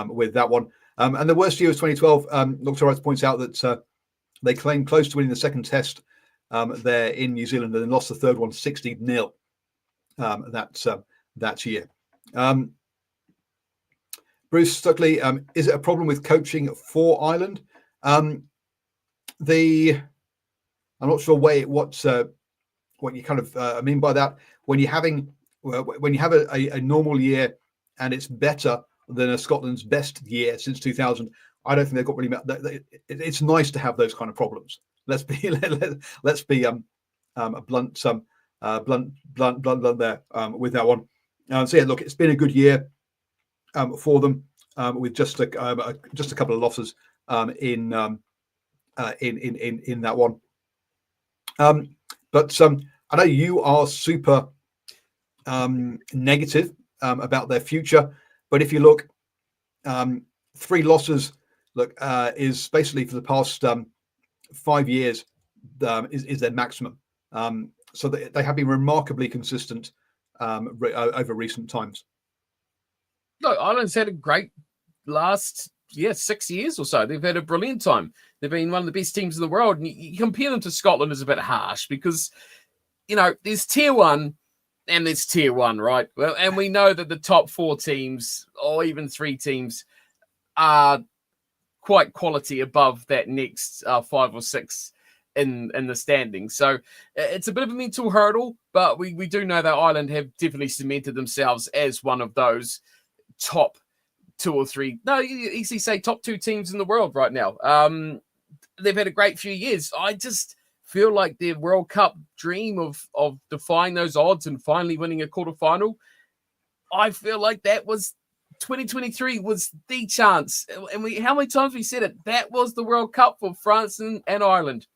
with that one. And the worst year was 2012. Dr. Wright points out that they claimed close to winning the second test there in New Zealand and then lost the third one 60-0 that year. Bruce Stuckley, is it a problem with coaching for Ireland? I'm not sure what you kind of mean by that. When you have a normal year and it's better than Scotland's best year since 2000, I don't think they've got really. It's nice to have those kind of problems. Let's be blunt there with that one. So yeah, look, it's been a good year for them with just a couple of losses in that one. But I know you are super negative about their future, but if you look, 3 losses is basically for the past 5 years is their maximum. So they have been remarkably consistent over recent times. Look, Ireland's had a great last 6 years or so. They've had a brilliant time. They've been one of the best teams in the world. And you compare them to Scotland is a bit harsh because, there's tier 1 and there's tier 1, right? Well, and we know that the top 4 teams or even 3 teams are quite quality above that next 5 or 6 in the standings. So it's a bit of a mental hurdle, but we do know that Ireland have definitely cemented themselves as one of those top two or three. No, you easily say top two teams in the world right now. They've had a great few years. I just feel like their World Cup dream of defying those odds and finally winning a quarterfinal, I feel like that was 2023 was the chance. And how many times we said it? That was the World Cup for France and Ireland.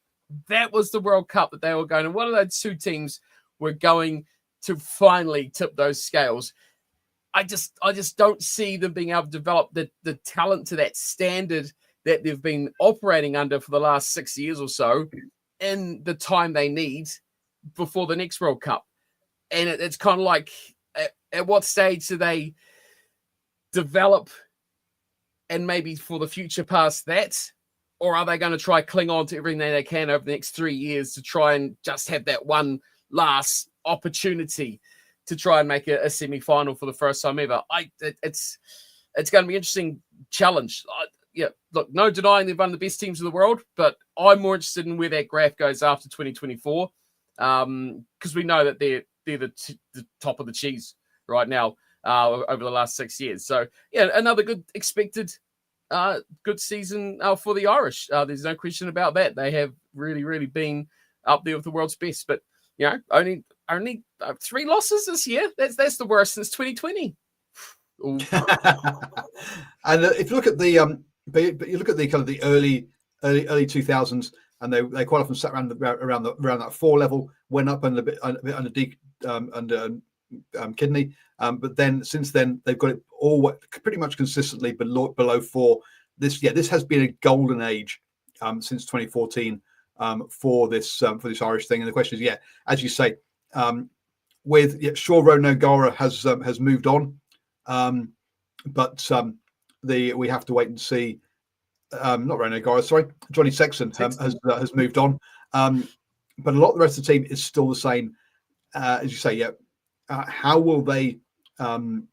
That was the World Cup that they were going. And one of those two teams were going to finally tip those scales. I just don't see them being able to develop the talent to that standard that they've been operating under for the last 6 years or so in the time they need before the next World Cup. And it's kind of like, at what stage do they develop and maybe for the future past that? Or are they going to try cling on to everything they can over the next 3 years to try and just have that one last opportunity to try and make a semi-final for the first time ever? It's going to be an interesting challenge. Look, no denying they've one of the best teams in the world, but I'm more interested in where that graph goes after 2024, because we know that they're the top of the cheese right now over the last 6 years. So, yeah, another good expected good season for the Irish. There's no question about that. They have really, really been up there with the world's best, but only 3 losses this year. That's the worst since 2020. And if you look at the but you look at the kind of the early 2000s, and they quite often sat around that 4 level, went up and a bit under kidney, but then since then they've got it all pretty much consistently below 4. This has been a golden age since 2014 for this Irish thing. And the question is, as you say, sure, Ronan O'Gara has moved on, but we have to wait and see. Not Ronan O'Gara, sorry, Johnny Sexton has moved on, but a lot of the rest of the team is still the same. As you say, how will they? Can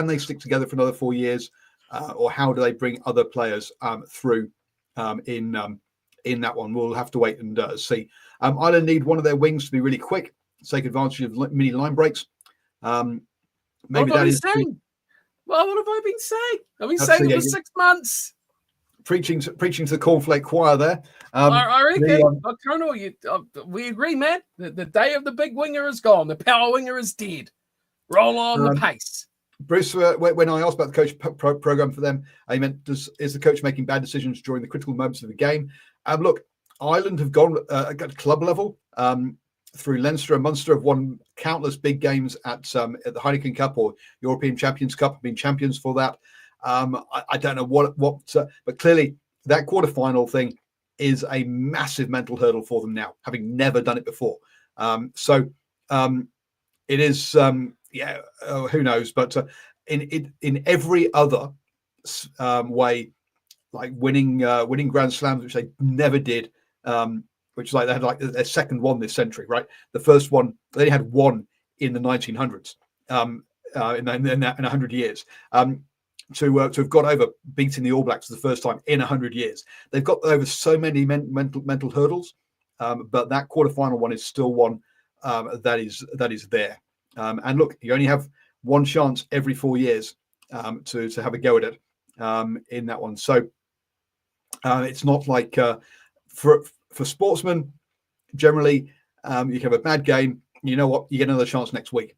they stick together for another 4 years, or how do they bring other players through in that one? We'll have to wait and see. Ireland need one of their wings to be really quick, take advantage of mini line breaks. Maybe that is. Well, what have I been saying? I've been saying it for 6 months. Preaching to the cornflake choir there. I reckon, Colonel, we agree, man. The day of the big winger is gone. The power winger is dead. Roll on the pace. Bruce, when I asked about the coach program for them, I meant, is the coach making bad decisions during the critical moments of the game? Look, Ireland have gone at club level through Leinster and Munster, have won countless big games at the Heineken Cup or European Champions Cup, have been champions for that. I don't know what but clearly that quarterfinal thing is a massive mental hurdle for them now, having never done it before. So it is, who knows? But in every other way, like winning Grand Slams, which they never did, which is like they had like their second one this century, right? The first one they had one in the 1900s, in 100 years. To have got over beating the All Blacks for the first time in 100 years. They've got over so many mental hurdles, but that quarterfinal one is still one that is there. And look, you only have one chance every 4 years to have a go at it in that one. So it's not like for sportsmen, generally, you can have a bad game. You know what? You get another chance next week.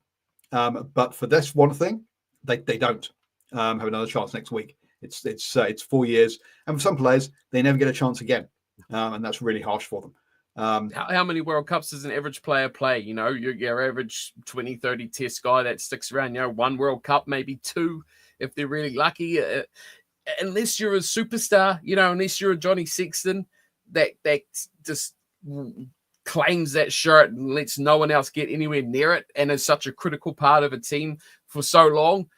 But for this one thing, they don't have another chance next week. It's 4 years, and for some players, they never get a chance again, and that's really harsh for them. How many World Cups does an average player play? Your average 20, 30 test guy that sticks around, one World Cup, maybe 2, if they're really lucky. Unless you're a superstar, unless you're a Johnny Sexton that just claims that shirt and lets no one else get anywhere near it and is such a critical part of a team for so long,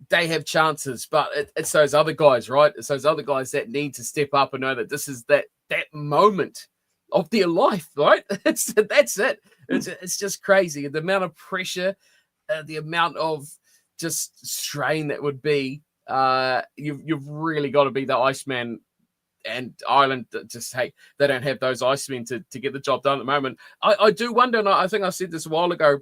they have chances. But it's those other guys, right? It's those other guys that need to step up and know that this is that moment of their life, right? That's it. It's just crazy. The amount of pressure, the amount of just strain that would be. You've really got to be the Iceman. And Ireland they don't have those Icemen to get the job done at the moment. I do wonder, and I think I said this a while ago,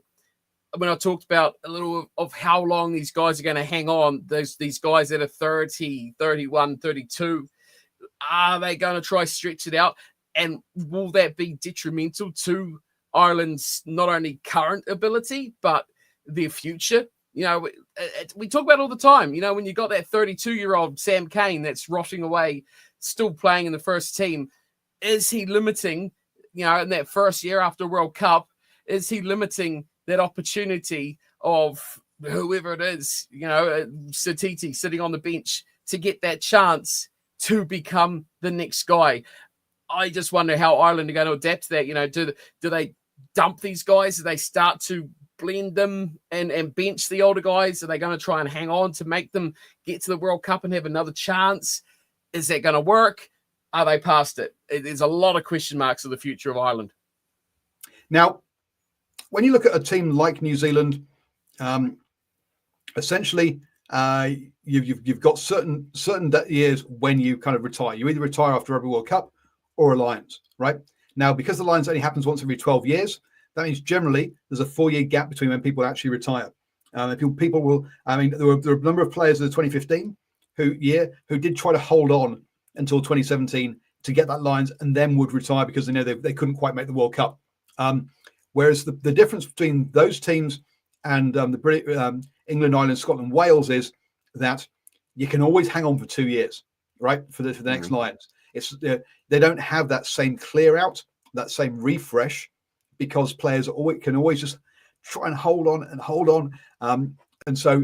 when I talked about a little of how long these guys are going to hang on, these guys that are 30, 31, 32, are they going to try stretch it out? And will that be detrimental to Ireland's not only current ability, but their future? We talk about it all the time. When you got that 32-year-old Sam Cane that's rotting away, still playing in the first team, is he limiting, in that first year after World Cup, is he limiting that opportunity of whoever it is, Satiti sitting on the bench to get that chance to become the next guy? I just wonder how Ireland are going to adapt to that. Do they dump these guys? Do they start to blend them and bench the older guys? Are they going to try and hang on to make them get to the World Cup and have another chance? Is that going to work? Are they past it? There's a lot of question marks of the future of Ireland. Now, when you look at a team like New Zealand, essentially, you've got certain years when you kind of retire. You either retire after every World Cup or a Lions, right? Now, because the Lions only happens once every 12 years, that means generally there's a 4-year gap between when people actually retire. People will. I mean, there were a number of players in the 2015 who did try to hold on until 2017 to get that Lions and then would retire because they couldn't quite make the World Cup. Whereas the difference between those teams and the England, Ireland, Scotland, Wales is that you can always hang on for 2 years, right? For the next Lions. They don't have that same clear out, that same refresh, because players can always just try and hold on. And so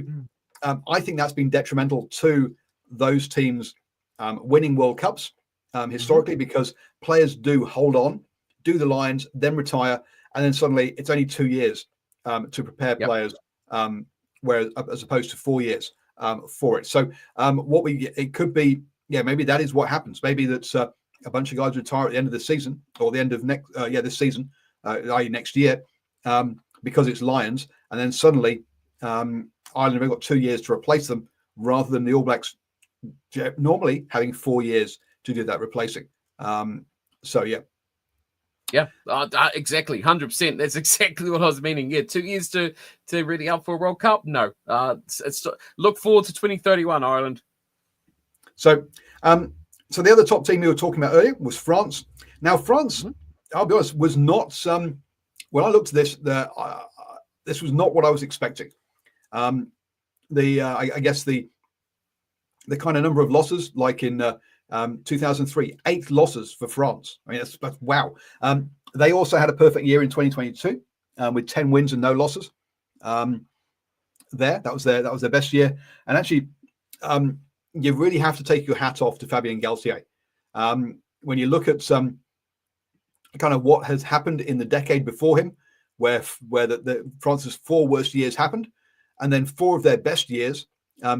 I think that's been detrimental to those teams winning World Cups historically, because players do hold on, do the Lions, then retire, and then suddenly it's only 2 years to prepare players, whereas as opposed to 4 years for it. So it could be, maybe that is what happens. Maybe that's a bunch of guys retire at the end of the season or the end of this season, i.e. next year, because it's Lions, and then suddenly Ireland have got 2 years to replace them, rather than the All Blacks normally having 4 years to do that replacing. Exactly, 100%. That's exactly what I was meaning. 2 years to ready up for a World Cup. No, look forward to 2031, Ireland. So the other top team we were talking about earlier was France. Now, France, I'll be honest, was not. When I looked at this, this was not what I was expecting. I guess the kind of number of losses, like in 2003, 8 losses for France. I mean, that's wow. They also had a perfect year in 2022 with 10 wins and no losses. That was their best year. And actually, you really have to take your hat off to Fabien Galtier. When you look at kind of what has happened in the decade before him, where the France's 4 worst years happened, and then 4 of their best years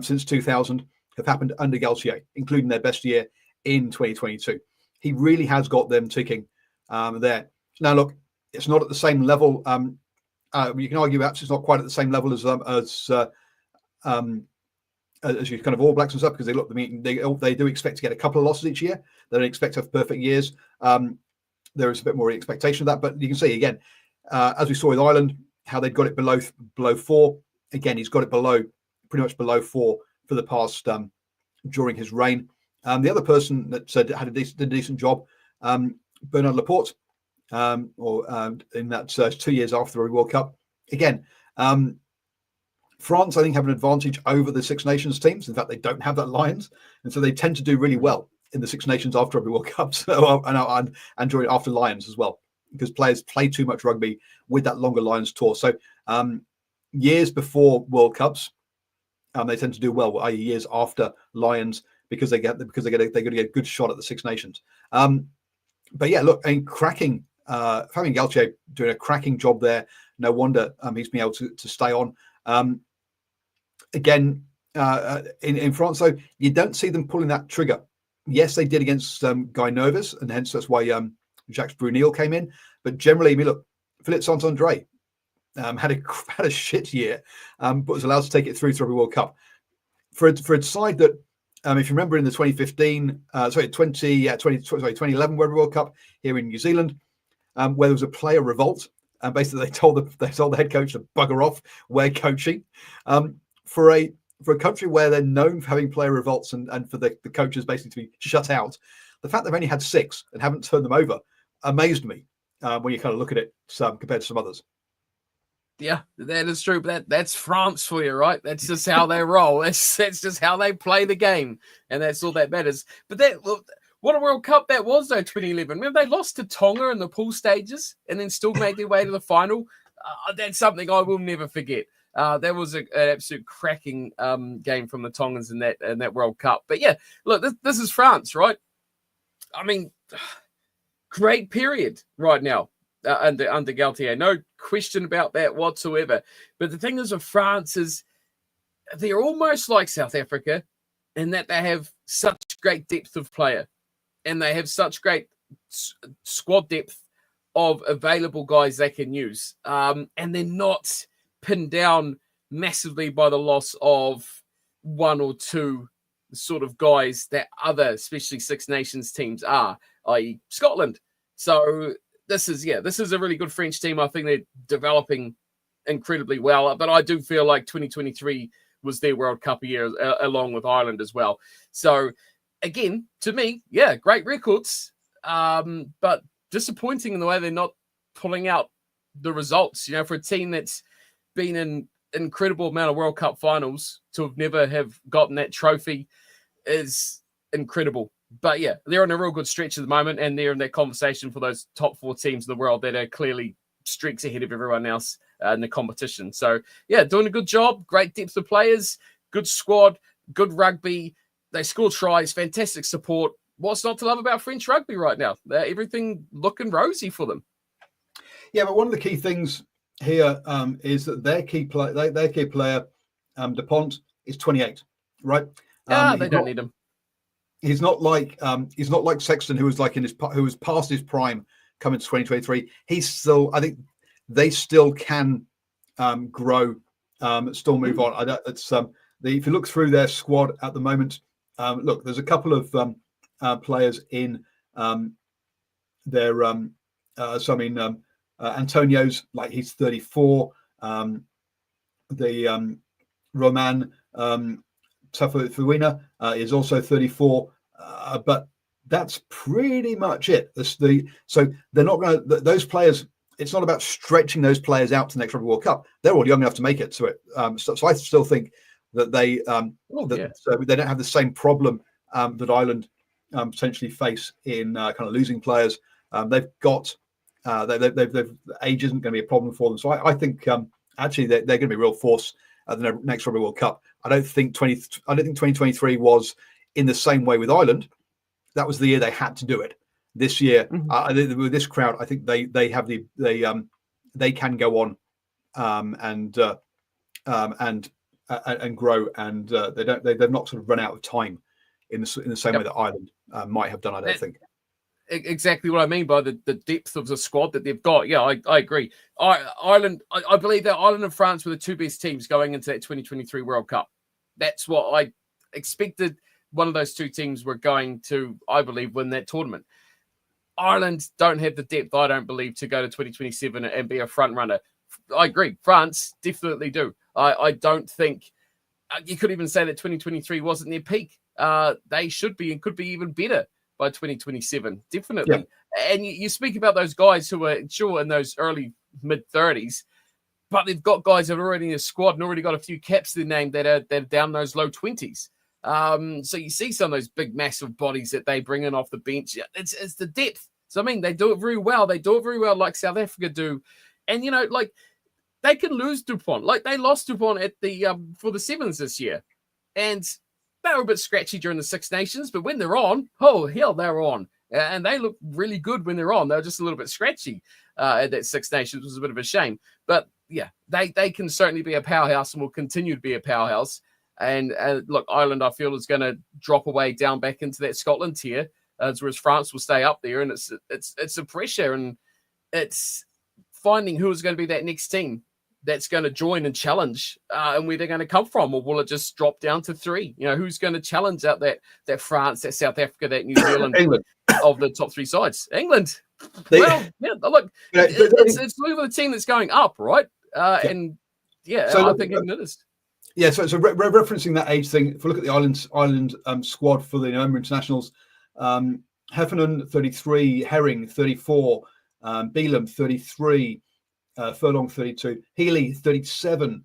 since 2000 have happened under Galtier, including their best year in 2022. He really has got them ticking there. Now, look, it's not at the same level. You can argue perhaps it's not quite at the same level as you kind of All Blacks and stuff, because they do expect to get a couple of losses each year. They don't expect to have perfect years. There is a bit more expectation of that, but you can see again, as we saw with Ireland, how they've got it below 4. Again, he's got it pretty much below 4 for the past during his reign. The other person that said had a decent job, Bernard Laporte, in that 2 years after the World Cup. Again, France, I think, have an advantage over the Six Nations teams. In fact, they don't have that Lions, and so they tend to do really well in the Six Nations after every World Cup, and during after Lions as well, because players play too much rugby with that longer Lions tour. So years before World Cups, they tend to do well, i.e. years after Lions, because they're going to get a good shot at the Six Nations. But yeah, look, I mean, cracking. Fabien Galtier doing a cracking job there. No wonder he's been able to stay on. Again, in France, though, you don't see them pulling that trigger. Yes, they did against Guy Novus, and hence that's why Jacques Brunel came in. But generally, I mean, look, Philippe Saint-André had a shit year, but was allowed to take it through to every World Cup. For a side that, if you remember in the 2011 World Cup here in New Zealand, where there was a player revolt and basically they told the head coach to bugger off. We're coaching. For a country where they're known for having player revolts and for the coaches basically to be shut out, the fact they've only had 6 and haven't turned them over amazed me when you kind of look at it compared to some others. Yeah, that is true. But that's France for you, right? That's just how they roll. That's just how they play the game, and that's all that matters. But what a World Cup that was, though, 2011. Remember, they lost to Tonga in the pool stages and then still made their way to the final. That's something I will never forget. That was an absolute cracking game from the Tongans in that World Cup. But yeah, look, this is France, right? I mean, great period right now under Galtier. No question about that whatsoever. But the thing is with France is they're almost like South Africa in that they have such great depth of player and they have such great squad depth of available guys they can use. And they're not pinned down massively by the loss of 1 or 2 sort of guys that other, especially Six Nations teams are, i.e. Scotland. So this is a really good French team. I think they're developing incredibly well, but I do feel like 2023 was their World Cup year along with Ireland as well. So again, to me, yeah, great records, but disappointing in the way they're not pulling out the results, for a team that's been in incredible amount of World Cup finals to never have gotten that trophy is incredible. But yeah, they're on a real good stretch at the moment, and they're in that conversation for those top 4 teams in the world that are clearly streaks ahead of everyone else in the competition. So yeah, doing a good job, great depth of players, good squad, good rugby. They score tries, fantastic support. What's not to love about French rugby right now? Everything looking rosy for them. Yeah, but one of the key things here is that their key player, Dupont, is 28, right? They don't need him. He's not like Sexton, who was past his prime coming to 2023. He's still, I think, they still can grow, still move on. If you look through their squad at the moment, look, there's a couple of players in their. Antonio's like he's 34. The Roman Tafuina is also 34, but that's pretty much it. So they're not going to those players. It's not about stretching those players out to the next Rugby World Cup. They're all young enough to make it to it. So I still think that they they don't have the same problem that Ireland potentially face in kind of losing players. They've got they've age isn't going to be a problem for them. So I think actually they're going to be a real force at the next Rugby World Cup. I don't think 2023 was in the same way with Ireland. That was the year they had to do it. This year, with this crowd, I think they can go on and grow, and they've not sort of run out of time in the same way that Ireland might have done. I don't think. Exactly what I mean by the depth of the squad that they've got. Yeah, I agree. Ireland, I believe that Ireland and France were the 2 best teams going into that 2023 World Cup. That's what I expected. One of those 2 teams were going to, I believe, win that tournament. Ireland don't have the depth, I don't believe, to go to 2027 and be a front runner. I agree. France definitely do. I don't think you could even say that 2023 wasn't their peak. They should be and could be even better by 2027, definitely. Yeah. And you speak about those guys who are sure in those early mid-30s, but they've got guys that are already in their squad and already got a few caps to their name that are down those low 20s. So you see some of those big, massive bodies that they bring in off the bench. It's the depth. So, I mean, they do it very well. They do it very well like South Africa do. And, they can lose Dupont. Like, they lost Dupont at the for the Sevens this year. And they were a bit scratchy during the Six Nations, but when they're on, oh, hell, they're on. And they look really good when they're on. They're just a little bit scratchy at that Six Nations. It was a bit of a shame. But, yeah, they can certainly be a powerhouse and will continue to be a powerhouse. And look, Ireland, I feel, is going to drop away down back into that Scotland tier, whereas France will stay up there. And it's a pressure, and it's finding who is going to be that next team that's going to join and challenge, and where they're going to come from, or will it just drop down to 3? Who's going to challenge out that France, that South Africa, that New Zealand England of the top 3 sides? England, Well, yeah, look, Yeah, it's with a team that's going up, right? Yeah. And yeah, So I look, think it is. yeah, so referencing that age thing, if we look at the Ireland squad for the November internationals, Heffernan 33, Herring 34, Beelum 33, Furlong 32, Healy 37,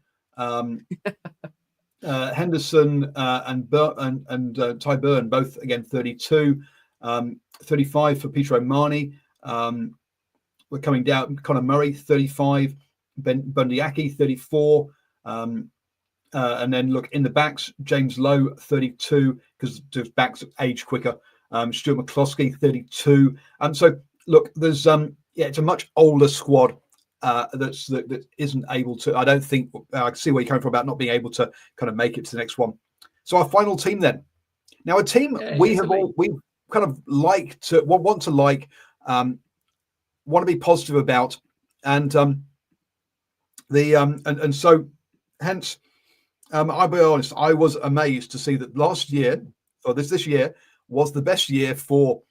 Henderson and Ty Byrne both again 32, 35 for Peter O'Mahony. We're coming down. Conor Murray 35, Ben Bundyaki 34. And then look in the backs, James Lowe 32 because the backs age quicker. Stuart McCloskey 32. So look, there's it's a much older squad that isn't able to. I don't think I can see where you're coming from about not being able to kind of make it to the next one. So our final team then. Now a team we kind of like to want to like, want to be positive about, and so hence. I'll be honest, I was amazed to see that last year, or this year, was the best year for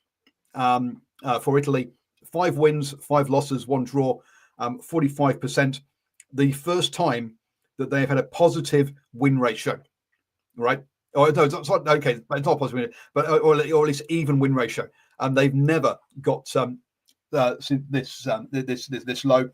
Italy. 5 wins, 5 losses, 1 draw, 45%. The first time that they've had a positive win ratio, right? Or no, it's not okay. It's not positive, but or at least even win ratio. They've never got this low.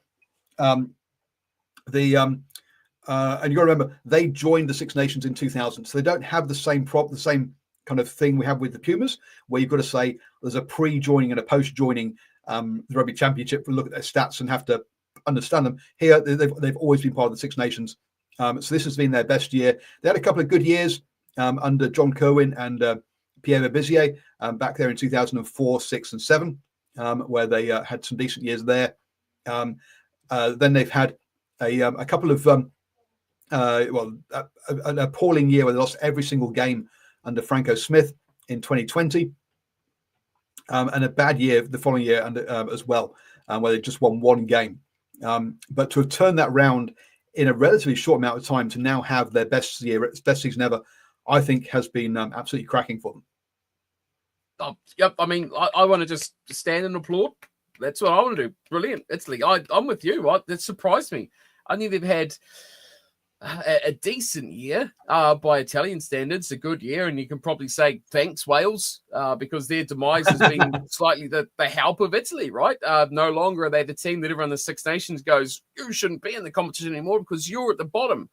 And you got to remember, they joined the Six Nations in 2000, so they don't have the same kind of thing we have with the Pumas, where you've got to say there's a pre-joining and a post-joining the Rugby Championship to look at their stats and have to understand them. Here, they've always been part of the Six Nations, so this has been their best year. They had a couple of good years under John Kerwin and Pierre Bizier back there in 2004, 6, and 7, where they had some decent years there. Then they've had a couple of an appalling year where they lost every single game under Franco Smith in 2020, and a bad year the following year under, as well, where they just won 1 game. But to have turned that round in a relatively short amount of time to now have their best season ever, I think has been absolutely cracking for them. Oh, yep, I mean, I want to just stand and applaud. That's what I want to do. Brilliant, Italy. I'm with you. That surprised me. I knew they've had a decent year by Italian standards, a good year, and you can probably say thanks Wales because their demise has been slightly the help of Italy, right? No longer are they the team that everyone in the Six Nations goes, you shouldn't be in the competition anymore because you're at the bottom.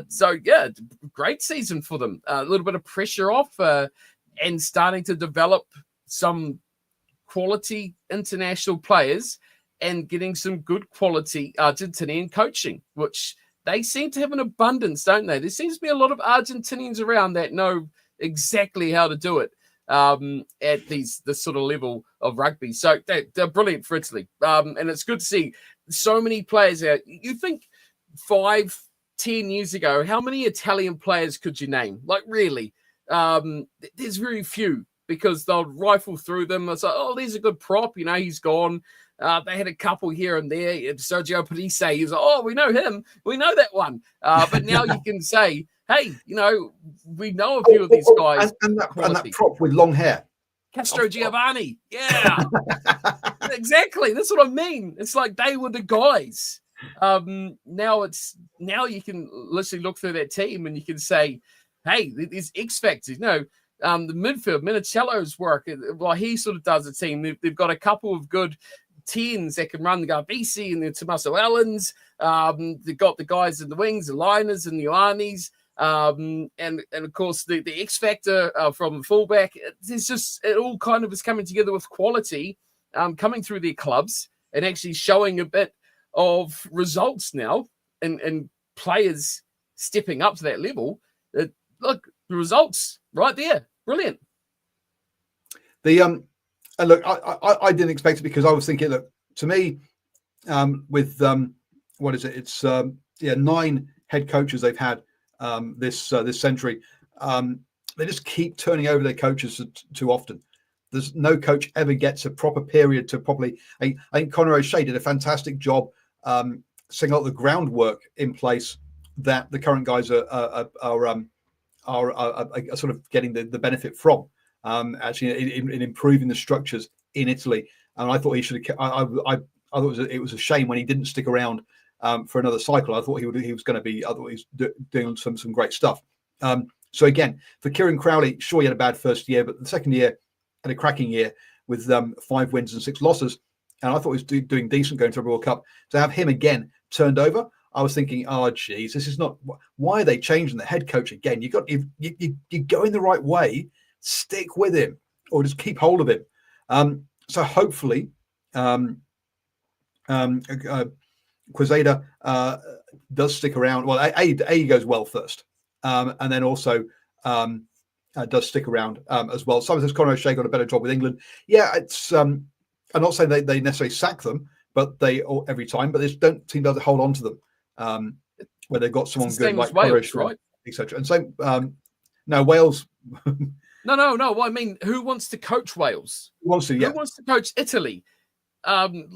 So yeah, great season for them. A little bit of pressure off and starting to develop some quality international players and getting some good quality Argentinian coaching, which they seem to have an abundance, don't they? There seems to be a lot of Argentinians around that know exactly how to do it at this sort of level of rugby. So they're brilliant for Italy. And it's good to see so many players out. You think 5-10 years ago, how many Italian players could you name? Like, really? There's very few because they'll rifle through them. It's like, oh, there's a good prop. You know, he's gone. They had a couple here and there. Sergio Parise, he was like, oh, we know him. We know that one. But now you can say, hey, you know, we know a few of these guys. And that prop with long hair. Castro Giovanni. Yeah. Exactly. That's what I mean. It's like they were the guys. Now you can literally look through that team and you can say, hey, there's X factors. You know, the midfield, Minicello's work, well, he sort of does a team. They've got a couple of good 10s that can run the Garbisi and the Tommaso Allens. They've got the guys in the wings, the liners and the Ioannis. And of course the X factor from the fullback. It's just, it all kind of is coming together with quality, coming through their clubs and actually showing a bit of results now and players stepping up to that level. Look, the results right there. Brilliant. And look, I didn't expect it because I was thinking, look, to me, with what is it? It's 9 head coaches they've had this century. They just keep turning over their coaches too often. There's no coach ever gets a proper period to properly. I think Conor O'Shea did a fantastic job setting up the groundwork in place that the current guys are sort of getting the benefit from. Actually, in improving the structures in Italy. and I thought he should have. I thought it was a shame when he didn't stick around for another cycle. I thought he was going to be. I thought he was doing some great stuff. So again, for Kieran Crowley, sure he had a bad first year, but the second year had a cracking year with 5 wins and 6 losses, and I thought he was doing decent going to the World Cup. To have him again turned over, I was thinking, oh geez, this is not. Why are they changing the head coach again? You go in the right way, stick with him, or just keep hold of him. So hopefully, Quezada does stick around. Well, A goes well first, and then also does stick around as well. Sometimes Conor O'Shea got a better job with England. Yeah, it's. I'm not saying they necessarily sack them, but they every time. But they don't seem to hold on to them where they've got someone good like Conor O'Shea, right? Etc. And so no, Wales. No. Well, I mean, who wants to coach Wales? Who wants to? Yeah. Who wants to coach Italy? I think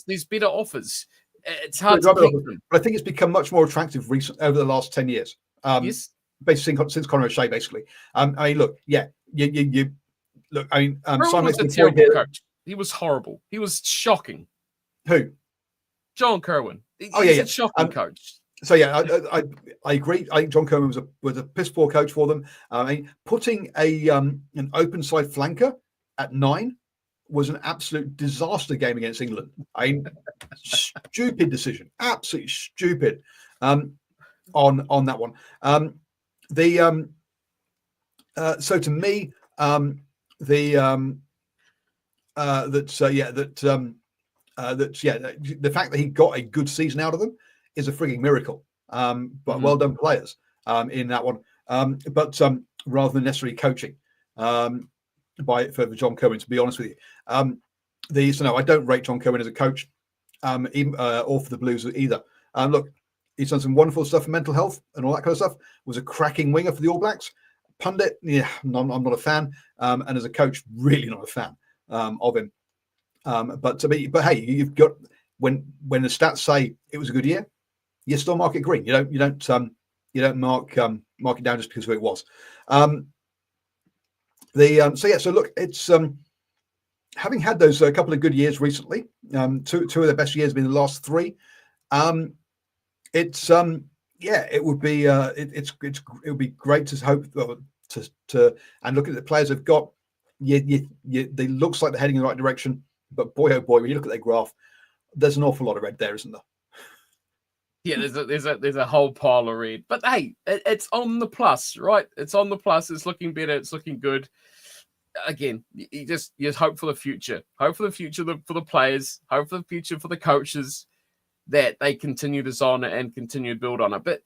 there's better offers. It's hard to pick them. But I think it's become much more attractive over the last 10 years. Yes. Basically since Conor O'Shea, basically. I mean, look, yeah, you look. I mean, Simon was a terrible coach. He was horrible. He was shocking. Who? John Kerwin. He's a shocking coach. So yeah, I agree. I think John Kerwin was a piss poor coach for them. I mean, putting an open side flanker at 9 was an absolute disaster game against England. I mean, stupid decision, absolutely stupid on that one. So to me, the fact that he got a good season out of them is a frigging miracle. But well done players in that one. But rather than necessarily coaching for John Kerwin, to be honest with you. So no, I don't rate John Kerwin as a coach, or for the Blues either. Look, he's done some wonderful stuff for mental health and all that kind of stuff. Was a cracking winger for the All Blacks. Pundit, yeah, I'm not a fan. And as a coach, really not a fan of him. But hey, you've got when the stats say it was a good year, you still mark it green. You don't mark it down just because of who it was. So look, it's having had those couple of good years recently. Two of the best years have been the last 3. It would be it would be great to hope to and look at the players they've got. They looks like they're heading in the right direction, but boy oh boy, when you look at their graph, there's an awful lot of red there, isn't there? Yeah, there's a whole pile of red, but hey, it's on the plus, right? It's on the plus. It's looking better. It's looking good. Again, you just hope for the future. Hope for the future for the players. Hope for the future for the coaches that they continue this on and continue to build on it. But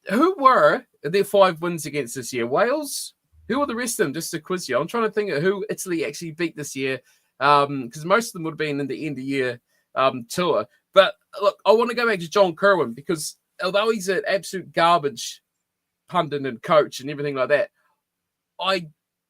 who were their 5 wins against this year? Wales. Who are the rest of them? Just to quiz you, I'm trying to think of who Italy actually beat this year, because most of them would have been in the end of year tour. But look, I want to go back to John Kerwin because although he's an absolute garbage pundit and coach and everything like that, I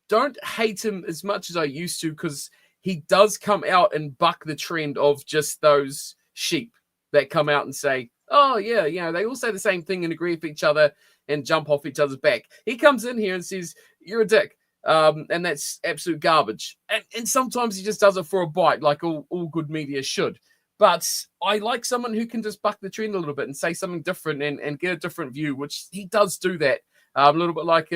don't hate him as much as I used to because he does come out and buck the trend of just those sheep that come out and say, oh, yeah, they all say the same thing and agree with each other and jump off each other's back. He comes in here and says, you're a dick. And that's absolute garbage. And sometimes he just does it for a bite, like all good media should. But I like someone who can just buck the trend a little bit and say something different and get a different view, which he does do that a little bit like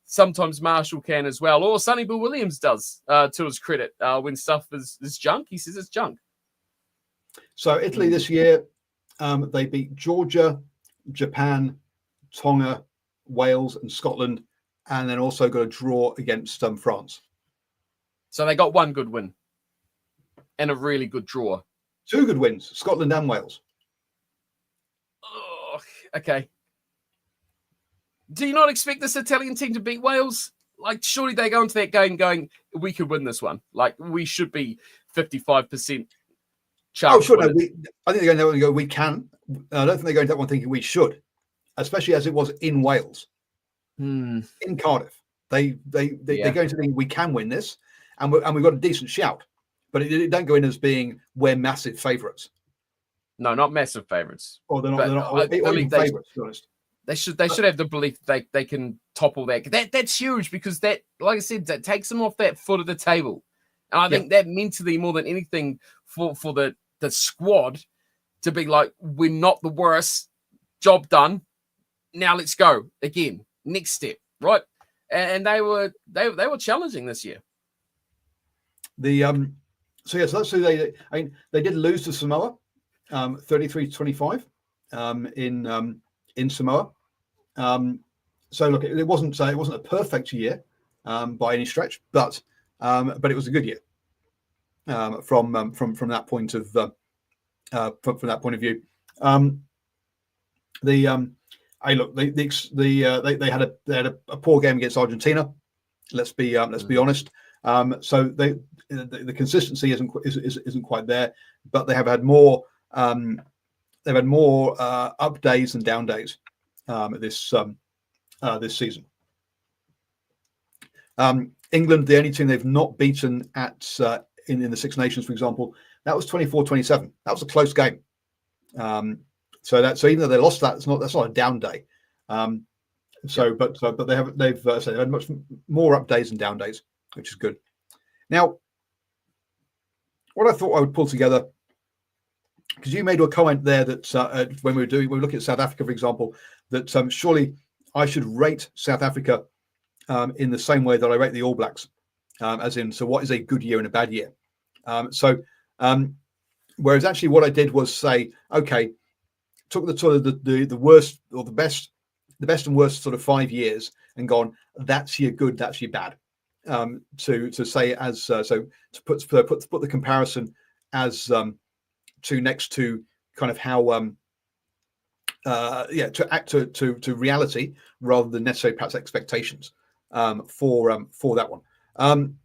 sometimes Marshall can as well, or Sonny Bill Williams does to his credit. When stuff is junk, he says it's junk. So Italy this year, they beat Georgia, Japan, Tonga, Wales and Scotland, and then also got a draw against France. So they got one good win and a really good draw. 2 good wins, Scotland and Wales. Oh, okay. Do you not expect this Italian team to beat Wales? Like, surely they go into that game going, we could win this one. Like, we should be 55% chance. Oh, sure. No, I think they're going to go, we can. I don't think they're going to that one thinking we should, especially as it was in Wales, in Cardiff. They're going to think we can win this, and we've got a decent shout. But it don't go in as being we're massive favourites. No, not massive favourites. Or they're not even favourites, to be honest. They should have the belief they can topple that. That's huge because that, like I said, that takes them off that foot of the table. And I think that mentally, more than anything, for the squad to be like, we're not the worst, job done. Now let's go again. Next step, right? And they were challenging this year. So that's who they did lose to Samoa, 33-25 in Samoa. So look, it wasn't a perfect year by any stretch, but it was a good year from that point of from that point of view. They had a poor game against Argentina. Let's be honest. So the consistency isn't quite there, but they have had more up days and down days this season. England, the only team they've not beaten at in the Six Nations, for example, that was 24-27. That was a close game. So even though they lost that, that's not a down day. But they've had much more up days and down days, which is good. Now, what I thought I would pull together, because you made a comment there that when we were looking at South Africa, for example, that surely I should rate South Africa in the same way that I rate the All Blacks, as in, so what is a good year and a bad year? Whereas actually what I did was say, okay, took the sort of the worst or the best and worst sort of 5 years and gone, that's your good, that's your bad. To say as so to put the comparison as to next to kind of how to act to reality rather than necessarily perhaps expectations for that one. And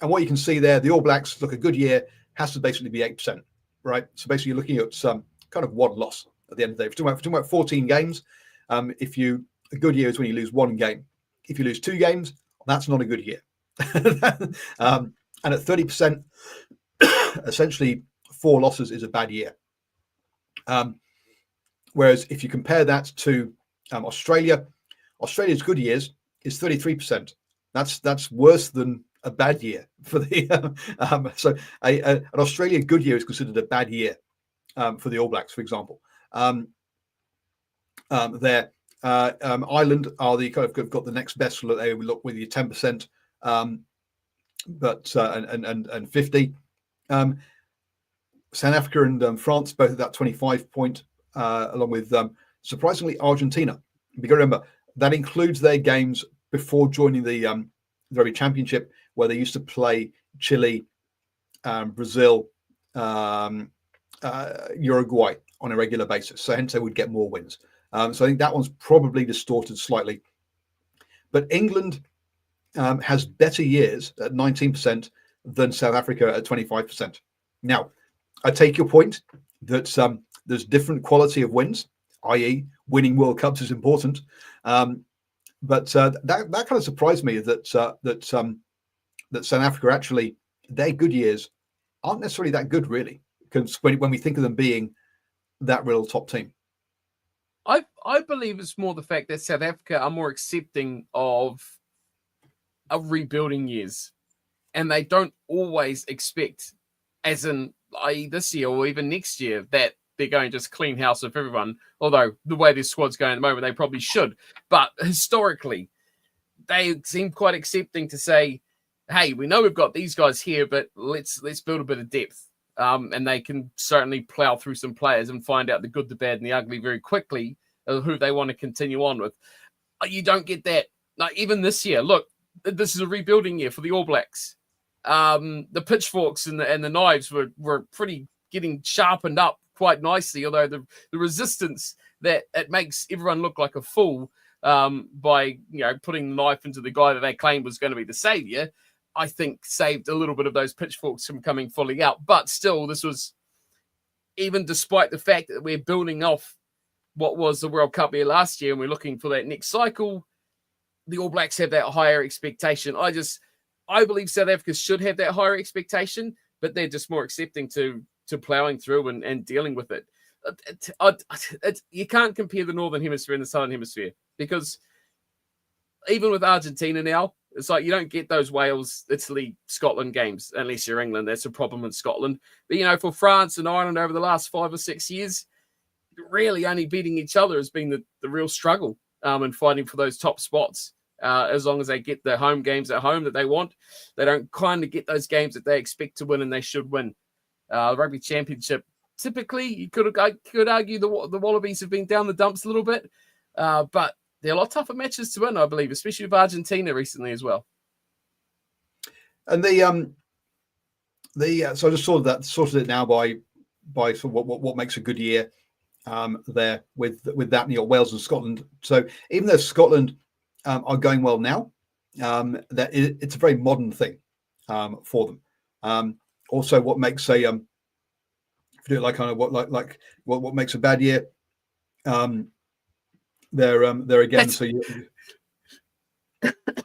what you can see there, the All Blacks, look, a good year has to basically be 8%, right? So basically you're looking at some kind of one loss at the end of the day. If we're talking about 14 games, a good year is when you lose one game. If you lose 2 games, that's not a good year. And at 30%, essentially 4 losses is a bad year. Whereas if you compare that to Australia's good years is 33%. That's worse than a bad year for the an Australia good year is considered a bad year for the All Blacks, for example. Ireland are the kind of got the next best. They would look with you 10%, but and 50. South Africa and France both at that 25 point, along with surprisingly Argentina. You got to remember that includes their games before joining the Rugby Championship, where they used to play Chile, Brazil, Uruguay on a regular basis. So hence they would get more wins. So I think that one's probably distorted slightly. But England has better years at 19% than South Africa at 25%. Now, I take your point that there's different quality of wins, i.e. winning World Cups is important. But that kind of surprised me that South Africa actually, their good years aren't necessarily that good, really, because when we think of them being that real top team. I believe it's more the fact that South Africa are more accepting of rebuilding years, and they don't always expect, as in this year or even next year, that they're going to just clean house with everyone. Although the way this squad's going at the moment, they probably should. But historically, they seem quite accepting to say, "Hey, we know we've got these guys here, but let's build a bit of depth." And they can certainly plow through some players and find out the good, the bad, and the ugly very quickly of who they want to continue on with. You don't get that. Like even this year, look, this is a rebuilding year for the All Blacks. The pitchforks and the knives were pretty getting sharpened up quite nicely, although the resistance that it makes everyone look like a fool by putting the knife into the guy that they claimed was going to be the savior, I think saved a little bit of those pitchforks from coming fully out. But still, this was, even despite the fact that we're building off what was the World Cup year last year and we're looking for that next cycle, the All Blacks have that higher expectation. I believe South Africa should have that higher expectation, but they're just more accepting to plowing through and dealing with it. You can't compare the Northern Hemisphere and the Southern Hemisphere, because even with Argentina now, It's like you don't get those Wales, Italy, Scotland games unless you're England. That's a problem in Scotland. But, for France and Ireland over the last 5 or 6 years, really only beating each other has been the real struggle in fighting for those top spots. As long as they get the home games at home that they want, they don't kind of get those games that they expect to win and they should win. The Rugby Championship, typically, you could argue the Wallabies have been down the dumps a little bit, but they're a lot tougher matches to win, I believe, especially with Argentina recently as well. And so I just sorted it now by sort of what makes a good year there with that, Wales and Scotland. So even though Scotland are going well now, that it's a very modern thing for them. Also, what makes if you do it like kind of what makes a bad year, there again. So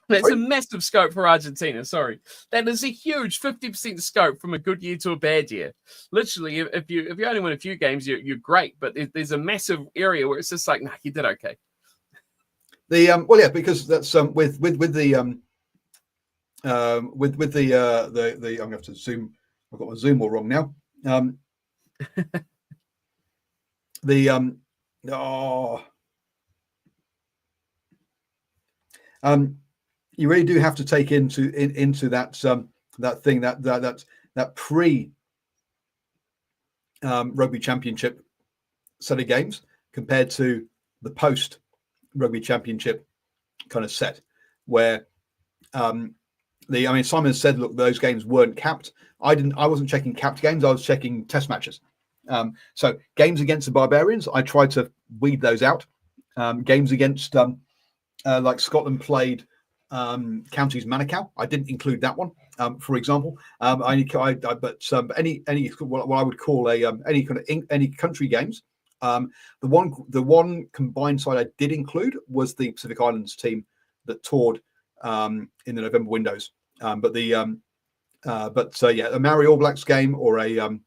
that's a massive scope for Argentina. Sorry, that is a huge 50% scope from a good year to a bad year. Literally, if you only win a few games, you're great. But there's a massive area where it's just like, nah, you did okay. Because that's with the I'm gonna have to zoom. I've got my zoom all wrong now. You really do have to take into that thing that pre Rugby Championship set of games compared to the post Rugby Championship kind of set, where Simon said, look, those games weren't capped. I wasn't checking capped games. I was checking test matches. So games against the Barbarians, I tried to weed those out. Games against like Scotland played Counties Manukau, I didn't include that one, for example. But any what I would call any country games. The one combined side I did include was the Pacific Islands team that toured in the November windows. A Maori All Blacks game or an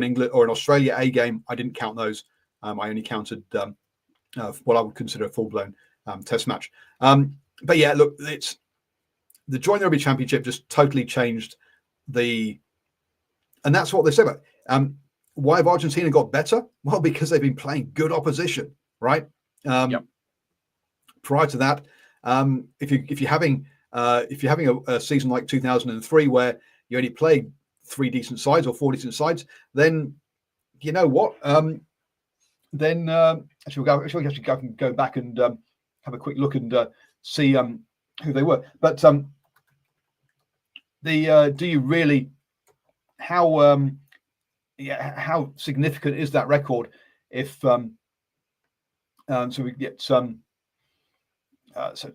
England or an Australia A game, I didn't count those. I only counted what I would consider a full-blown test match. Look, it's the Joint Rugby Championship just totally changed and that's what they said about. Why have Argentina got better? Well, because they've been playing good opposition, right? Yep. Prior to that, if you're having a season like 2003 where you only played 3 decent sides or 4 decent sides, then you know what? Actually, go back and have a quick look and see who they were. But do you really how significant is that record if so we get so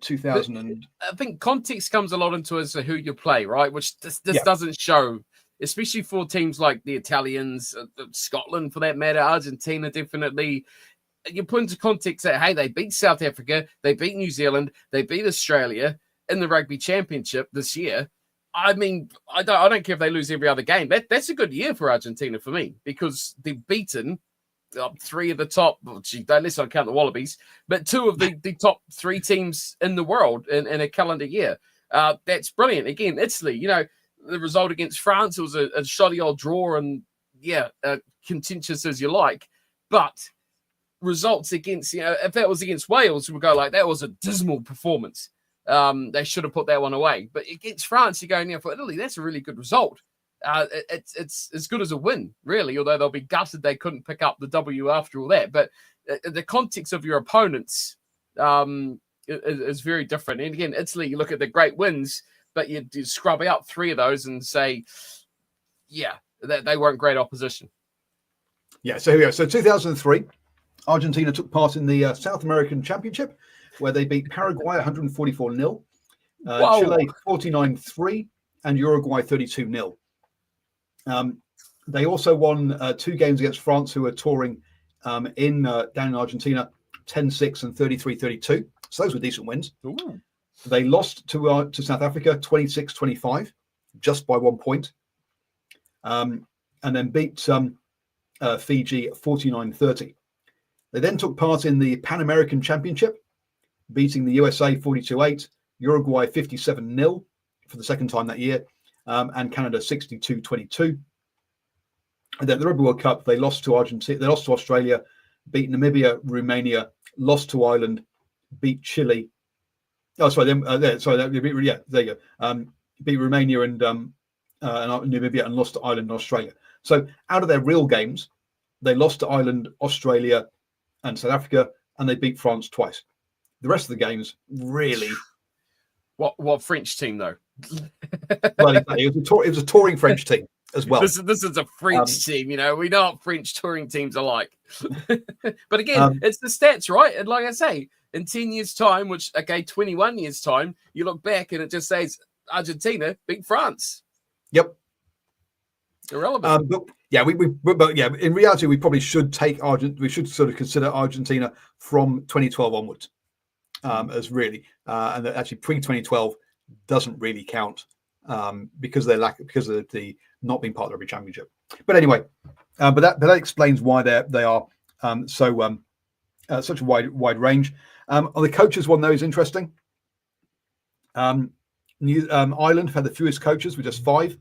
2000 and I think context comes a lot into as to who you play, right? Which this doesn't show, especially for teams like the Italians, Scotland for that matter, Argentina definitely. You put into context that, hey, they beat South Africa, they beat New Zealand, they beat Australia in the Rugby Championship this year. I mean, I don't care if they lose every other game. That's a good year for Argentina for me because they've beaten 3 of the top, let's not count the Wallabies, but 2 of the top 3 teams in the world in a calendar year. That's brilliant. Again, Italy, the result against France, it was a shoddy old draw and, contentious as you like. But results against, if that was against Wales, we would go like, that was a dismal performance. They should have put that one away. But against France, you're going, for Italy, that's a really good result. It's as good as a win, really, although they'll be gutted they couldn't pick up the W after all that. But the context of your opponents is very different. And again, Italy, you look at the great wins, but you scrub out 3 of those and say, they weren't great opposition. Yeah, so here we go. So 2003, Argentina took part in the South American Championship, where they beat Paraguay 144-0, Chile 49-3, and Uruguay 32-0. They also won 2 games against France, who were touring down in Argentina, 10-6 and 33-32. So those were decent wins. Ooh. They lost to South Africa 26-25, just by 1 point, and then beat Fiji 49-30. They then took part in the Pan American Championship, beating the USA 42-8, Uruguay 57-0 for the second time that year, and Canada 62-22. And then the Rugby World Cup, they lost to Argentina, they lost to Australia, beat Namibia, Romania, lost to Ireland, beat Chile. Oh, sorry, there you go. Beat Romania and Namibia, and lost to Ireland and Australia. So out of their real games, they lost to Ireland, Australia, and South Africa, and they beat France twice. The rest of the games, really. What French team though? Well, exactly. It was a touring French team as well. This is a French team, we know what French touring teams are like. But again, it's the stats, right? And like I say, in 10 years' time, 21 years' time, you look back and it just says Argentina beat France. Yep. Irrelevant. But in reality, we probably should take we should sort of consider Argentina from 2012 onwards as really, and that actually pre-2012 doesn't really count because of the not being part of the Rugby Championship. But anyway, but that explains why they are such a wide range. On the coaches one, though, is interesting. Ireland had the fewest coaches with just 5.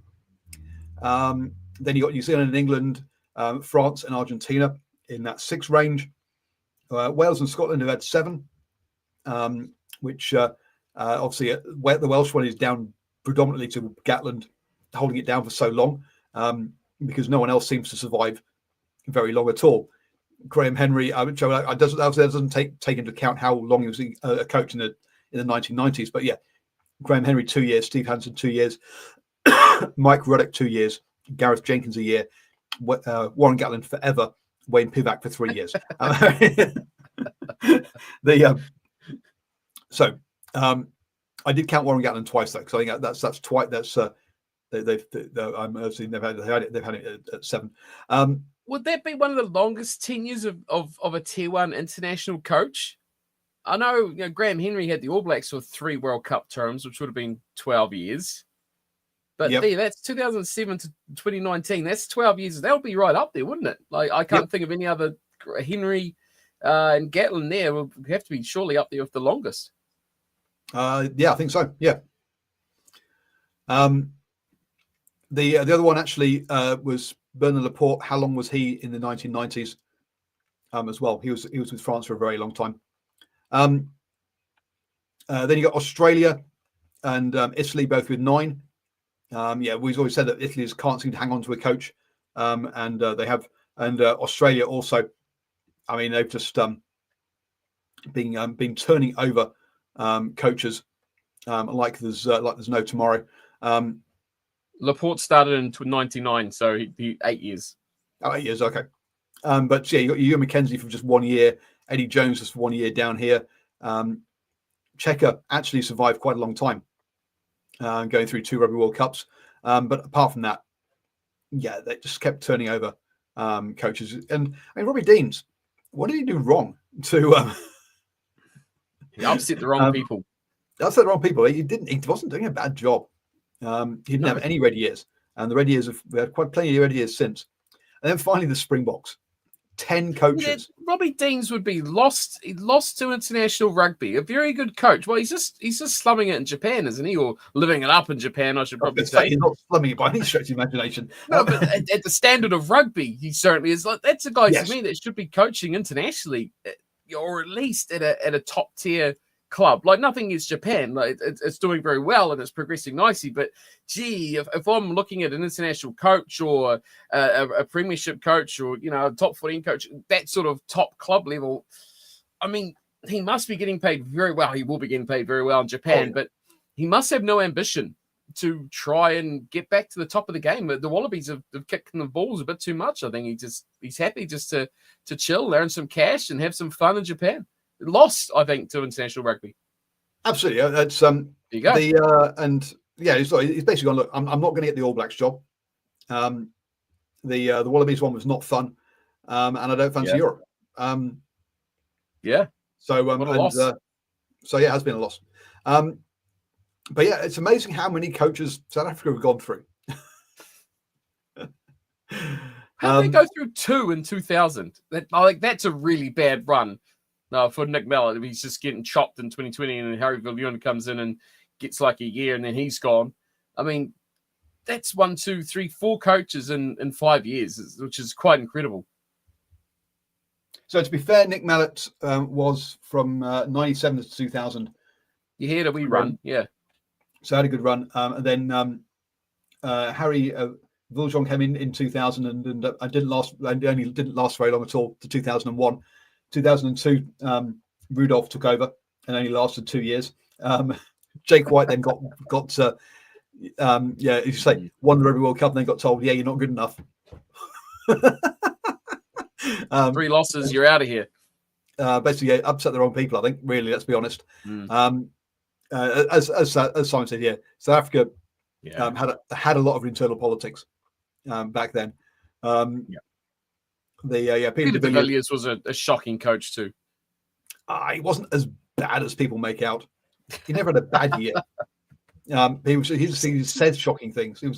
Then you got New Zealand and England, France and Argentina in that 6 range. Wales and Scotland have had 7, which obviously the Welsh one is down predominantly to Gatland holding it down for so long, because no one else seems to survive very long at all. Graham Henry, doesn't take into account how long he was a coach in the 1990s, but yeah, Graham Henry 2 years, Steve Hansen 2 years, Mike Ruddock 2 years, Gareth Jenkins a year, Warren Gatland forever, Wayne Pivac for 3 years. I did count Warren Gatland twice though, because I think that's twice. They've had it at 7. Would that be one of the longest tenures of a Tier 1 international coach? I know, Graham Henry had the All Blacks for 3 World Cup terms, which would have been 12 years. But that's 2007 to 2019. That's 12 years. That would be right up there, wouldn't it? Like, I can't think of any other. Henry and Gatland there would have to be surely up there with the longest. I think so. Yeah. The other one actually was Bernard Laporte. How long was he in the 1990s? As well, he was with France for a very long time. Then you got Australia and Italy, both with 9. We've always said that Italy can't seem to hang on to a coach, and they have, and Australia also. I mean, they've just been turning over coaches like there's no tomorrow. Laporte started in 99, so he 8 years. Oh, 8 years, okay. But yeah, you got Ewan McKenzie for just 1 year, Eddie Jones just 1 year down here. Checker actually survived quite a long time, going through 2 Rugby World Cups. But apart from that, yeah, they just kept turning over coaches. And I mean, Robbie Deans, what did he do wrong to? He upset the wrong people. Upset the wrong people. He wasn't doing a bad job. He didn't have any red years, and the red years we had quite plenty of red years since. And then finally, the Springboks, 10 coaches. Yeah, Robbie Deans would be lost. He lost to international rugby. A very good coach. Well, he's just slumming it in Japan, isn't he? Or living it up in Japan, I should probably say. He's not slumming it by any stretch of imagination. No, but at the standard of rugby, he certainly is. Like, that's a guy to me that should be coaching internationally, or at least at a top tier club. Like, nothing is Japan. Like, it's doing very well and it's progressing nicely. But gee, if I'm looking at an international coach or a premiership coach or a top 14 coach, that sort of top club level, I mean, he must be getting paid very well. He will be getting paid very well in Japan, but he must have no ambition to try and get back to the top of the game. The Wallabies have kicked the balls a bit too much. I think he's happy just to chill, earn some cash, and have some fun in Japan. Lost, I think, to international rugby. Absolutely, that's there you go. He's basically gone. Look, I'm not going to get the All Blacks job. The Wallabies one was not fun, and I don't fancy Europe. So what a loss. It has been a loss. But yeah, it's amazing how many coaches South Africa have gone through. How did they go through 2 in 2000? That's a really bad run. No, for Nick Mallett, he's just getting chopped in 2020, and Harry Viljoen comes in and gets like a year, and then he's gone. I mean, that's 1, 2, 3, 4 coaches in 5 years, which is quite incredible. So to be fair, Nick Mallett was from 97 to 2000. You hear that we run, yeah. So had a good run, and then Harry Viljoen came in 2000 and didn't last. Only didn't last very long at all to 2001. 2002, Rudolph took over and only lasted 2 years. Jake White then got you say won the Rugby World Cup and then got told, yeah, you're not good enough. 3 losses, you're out of here. Basically, upset the wrong people. I think, really. Let's be honest. As Simon said, South Africa had a lot of internal politics back then. Peter de Villiers was a shocking coach too. He wasn't as bad as people make out. He never had a bad year. He said shocking things. He was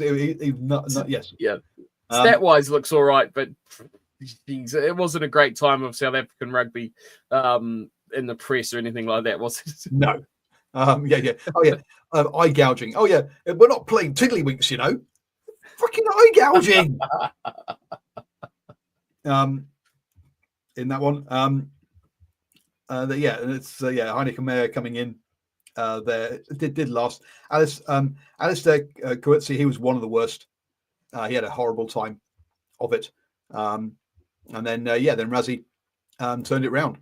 not yes. Yeah. Stat-wise looks all right, but it wasn't a great time of South African rugby in the press or anything like that, was it? No. Oh, yeah. Eye gouging. Oh, yeah. We're not playing tiddlywinks, you know. Fucking eye gouging. In that one. And it's Heineken Meyer coming in there. It did last. Alistair Coetzee, he was one of the worst. He had a horrible time of it. And then Rassie turned it round.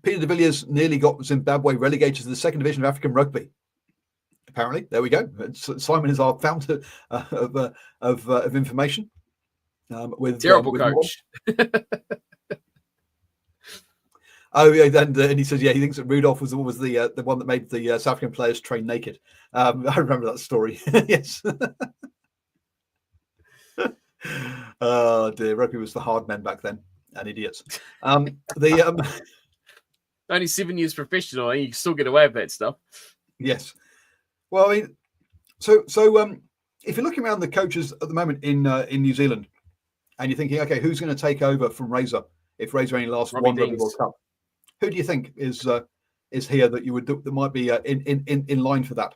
Peter de Villiers nearly got Zimbabwe relegated to the second division of African rugby. Apparently, there we go. Simon is our founder of information. With terrible coach. Oh yeah, and he says, he thinks that Rudolph was always the one that made the South African players train naked. I remember that story. Yes. Oh dear, rugby was for hard men back then and idiots. Only 7 years professional, and you can still get away with that stuff. Yes. Well, I mean, so if you're looking around the coaches at the moment in New Zealand, and you're thinking, okay, who's going to take over from Razor if Razor only lasts one Rugby World Cup? Who do you think is here that might be in line for that?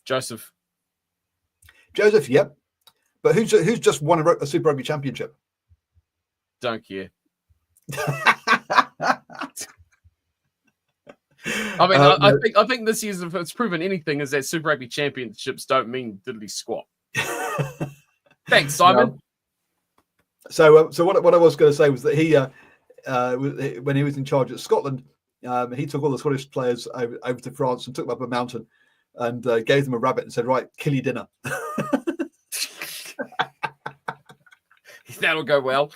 Joseph, yep. But who's just won a Super Rugby Championship? Don't care. I mean, I think this year's, if it's proven anything, is that Super Rugby Championships don't mean diddly squat. Thanks, Simon. No. So what I was going to say was that he, when he was in charge at Scotland, he took all the Scottish players over to France and took them up a mountain and gave them a rabbit and said, right, kill your dinner. That'll go well.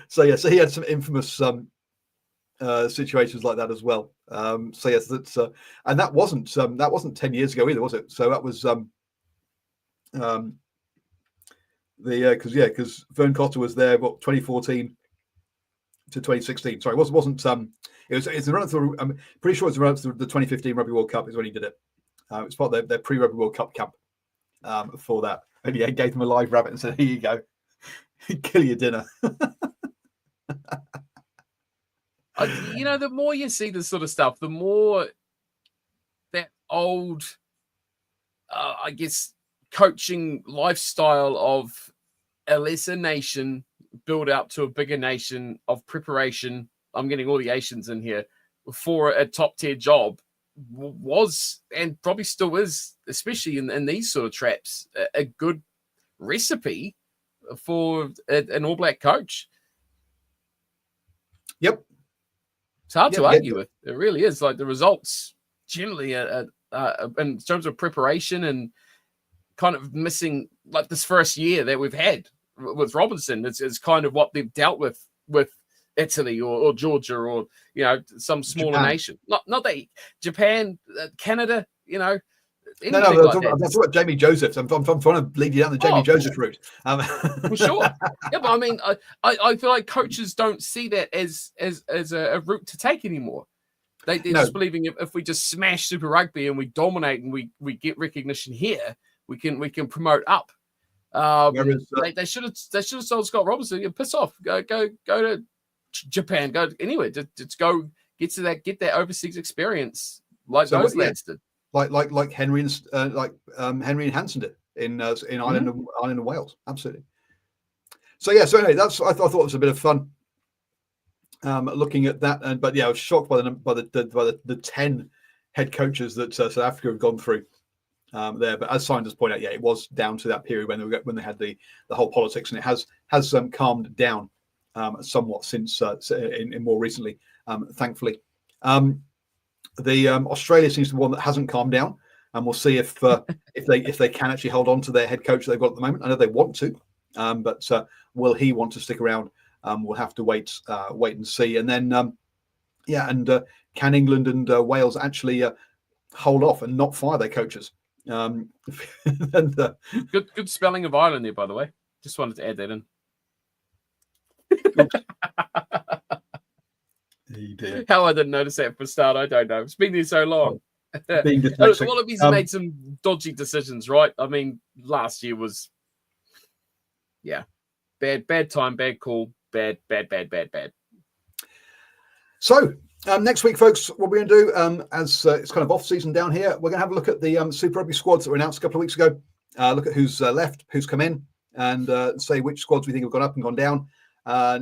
So he had some infamous situations like that as well. That's and that wasn't 10 years ago either, was it? So that was because Vern Cotter was there 2014 to 2016. Sorry, it wasn't it's the run up to, I'm pretty sure it's the run up to the 2015 Rugby World Cup is when he did it. It's part of their pre-Rugby World Cup camp for that. And he gave them a live rabbit and said, here you go. Kill your dinner. The more you see this sort of stuff, the more that old, I guess, coaching lifestyle of a lesser nation build up to a bigger nation of preparation. I'm getting all the Asians in here for a top tier job was, and probably still is, especially in these sort of traps, a good recipe for an All Black coach. Yep. It's hard to argue with. It really is. Like the results generally in terms of preparation and kind of missing like this first year that we've had with Robinson. It's kind of what they've dealt with Italy or Georgia or, some smaller Japan. nation. Not that Japan, Canada, No, that's what Jamie Joseph. I'm trying to lead you down the Jamie Joseph route. For sure. Yeah, but I mean, I feel like coaches don't see that as a route to take anymore. They're just believing if we just smash Super Rugby and we dominate and we get recognition here, we can promote up. Whereas, they should have sold Scott Robertson. You piss off. Go to Japan. Go anywhere. Just go get that overseas experience like those lads did. Like Henry and Henry and Hansen did in Ireland and Wales. Absolutely. So yeah. So anyway, I thought it was a bit of fun. Looking at that, but I was shocked by the 10 head coaches that South Africa have gone through there. But as scientists point out, it was down to that period when they had the whole politics, and it has calmed down somewhat since in more recently, thankfully. The Australia seems to be one that hasn't calmed down, and we'll see if they can actually hold on to their head coach they've got at the moment. I know they want to, but will he want to stick around? We'll have to wait and see. And then, can England and Wales actually hold off and not fire their coaches? And, good spelling of Ireland there, by the way. Just wanted to add that in. How I didn't notice that for a start, I don't know. It's been there so long. Wallabies made some dodgy decisions, right? I mean, last year was, bad time, bad call. Bad. So next week, folks, what we're going to do, as it's kind of off season down here, we're going to have a look at the Super Rugby squads that were announced a couple of weeks ago. Look at who's left, who's come in, and say which squads we think have gone up and gone down.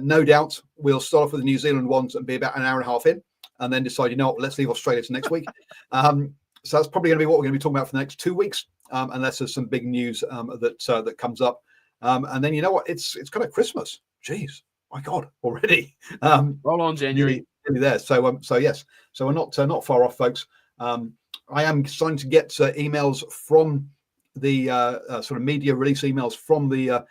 No doubt we'll start off with the New Zealand ones and be about an hour and a half in, and then decide, you know what, let's leave Australia to next week. So that's probably going to be what we're going to be talking about for the next 2 weeks, unless there's some big news that comes up. And then, you know what, it's kind of Christmas. Jeez. My God, already. Roll on January. Nearly there. So yes. So we're not far off, folks. I am starting to get emails from the sort of media release emails from the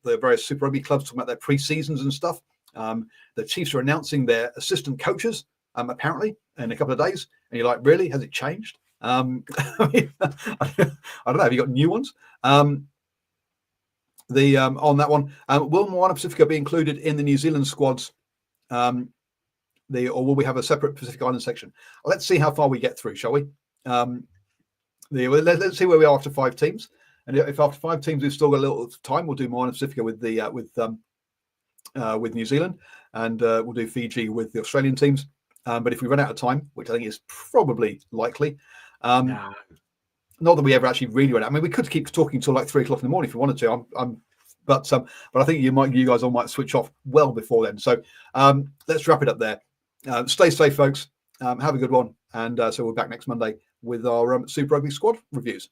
various Super Rugby clubs talking about their pre-seasons and stuff. The Chiefs are announcing their assistant coaches apparently in a couple of days, and you're like, really? Has it changed? I don't know. Have you got new ones? On that one, will Moana Pacifica be included in the New Zealand squads, or will we have a separate Pacific Island section? Let's see how far we get through, shall we? Let's see where we are after 5 teams, and if after 5 teams we've still got a little time, we'll do Moana Pacifica with New Zealand, and we'll do Fiji with the Australian teams. But if we run out of time, which I think is probably likely, not that we ever actually really run out. I mean, we could keep talking till like 3 o'clock in the morning if we wanted to. But I think you guys all might switch off well before then. So let's wrap it up there. Stay safe, folks. Have a good one, and so we're back next Monday with our Super Rugby squad reviews.